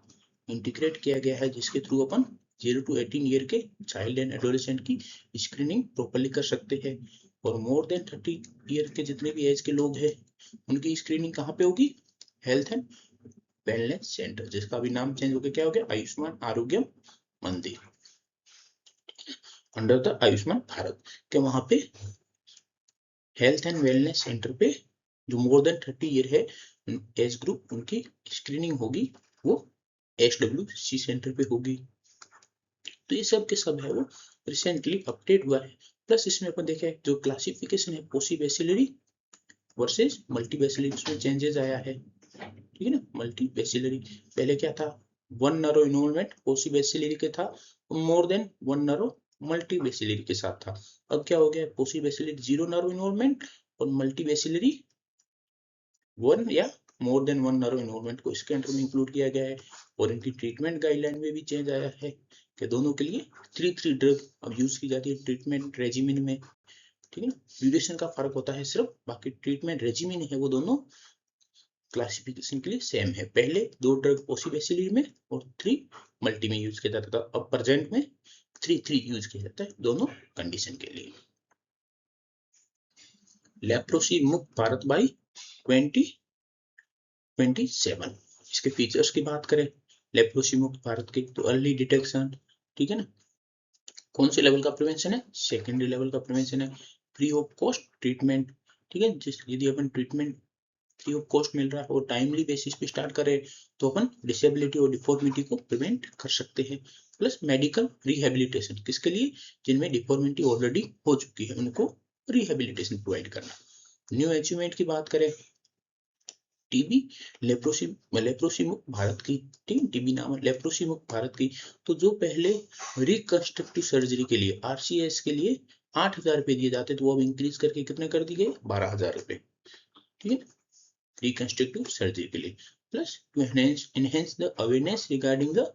इंटीग्रेट किया गया है, जिसके थ्रू अपन 0 to 18 ईयर के चाइल्ड एंड एडोलेसेंट की स्क्रीनिंग प्रॉपर्ली कर सकते हैं। और मोर देन 30 ईयर के जितने भी एज के लोग हैं, उनकी स्क्रीनिंग कहाँ पे होगी, हेल्थ एंड वेलनेस सेंटर, जिसका भी नाम चेंज हो गया, क्या हो गया, आयुष्मान आरोग्य मंदिर, अंडर द आयुष्मान भारत के, वहां पे हेल्थ एंड वेलनेस सेंटर पे जो मोर देन 30 ईयर है एज ग्रुप, उनकी स्क्रीनिंग होगी, वो HWC सेंटर पे होगी। तो ये सब के सब है वो रिसेंटली अपडेट हुआ है। प्लस इसमें अपन देखें जो क्लासिफिकेशन है, पोसी बेसिलरी वर्सेस मल्टी बेसिलरी, उसमें चेंजेस आया है, ठीक है ना, मल्टी बेसिलरी। पहले क्या था, 1 नैरो इन्वॉल्वमेंट पॉसी बेसिलरी के था, more than 1 narrow multi bacillary के साथ था। अब क्या हो गया, पॉसी बेसिलरी 0 नैरो इन्वॉल्वमेंट और मल्टी बेसिलरी 1 या मोर देन 1 नैरो इन्वॉल्वमेंट को इसके अंडर में इंक्लूड किया गया है। और इनकी ट्रीटमेंट गाइडलाइन में भी चेंज आया है कि दोनों के लिए 3 ड्रग अब यूज की जाती है ट्रीटमेंट रेजिमेन में। ठीक है ना, ड्यूरेशन का फर्क होता है सिर्फ, बाकी ट्रीटमेंट रेजिमेन है वो दोनों क्लासिफिकेशन के लिए सेम है। पहले 2 ड्रग पॉसिबेसिली में और 3 मल्टी में यूज किया जाता था, अब प्रेजेंट में 3 यूज किया जाता है दोनों कंडीशन के लिए। लेप्रोसी मुक्त भारत बाई 2027। इसके फीचर्स की बात करें लेप्रोसी मुक्त भारत के, तो अर्ली डिटेक्शन, ठीक है ना, कौन से लेवल का प्रिवेंशन है, सेकेंडरी लेवल का प्रिवेंशन है, फ्री ऑफ कॉस्ट ट्रीटमेंट, ठीक है, जिस यदि अपन ट्रीटमेंट फ्री ऑफ कॉस्ट मिल रहा है और टाइमली बेसिस पे स्टार्ट करें तो अपन डिसेबिलिटी और डिफॉर्मिटी को प्रिवेंट कर सकते हैं। प्लस मेडिकल रिहेबिलिटेशन, किसके लिए, जिनमें डिफॉर्मिटी ऑलरेडी हो चुकी है उनको रिहेबिलिटेशन प्रोवाइड करना। न्यू अचीवमेंट की बात करें, टीबी लेप्रोसी मुक्त भारत की, ठीक है, टीबी नाम है लेप्रोसी मुक्त भारत की। तो जो पहले रिकंस्ट्रक्टिव सर्जरी के लिए आरसीएस के लिए 8,000 रुपए दिए जाते, तो वो अब इंक्रीज करके कितने कर दिए, 12,000 रुपए। ठीक है, reconstructive surgery के लिए। Plus to enhance the awareness regarding the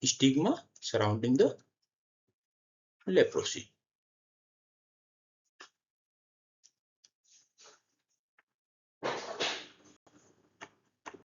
stigma surrounding the leprosy।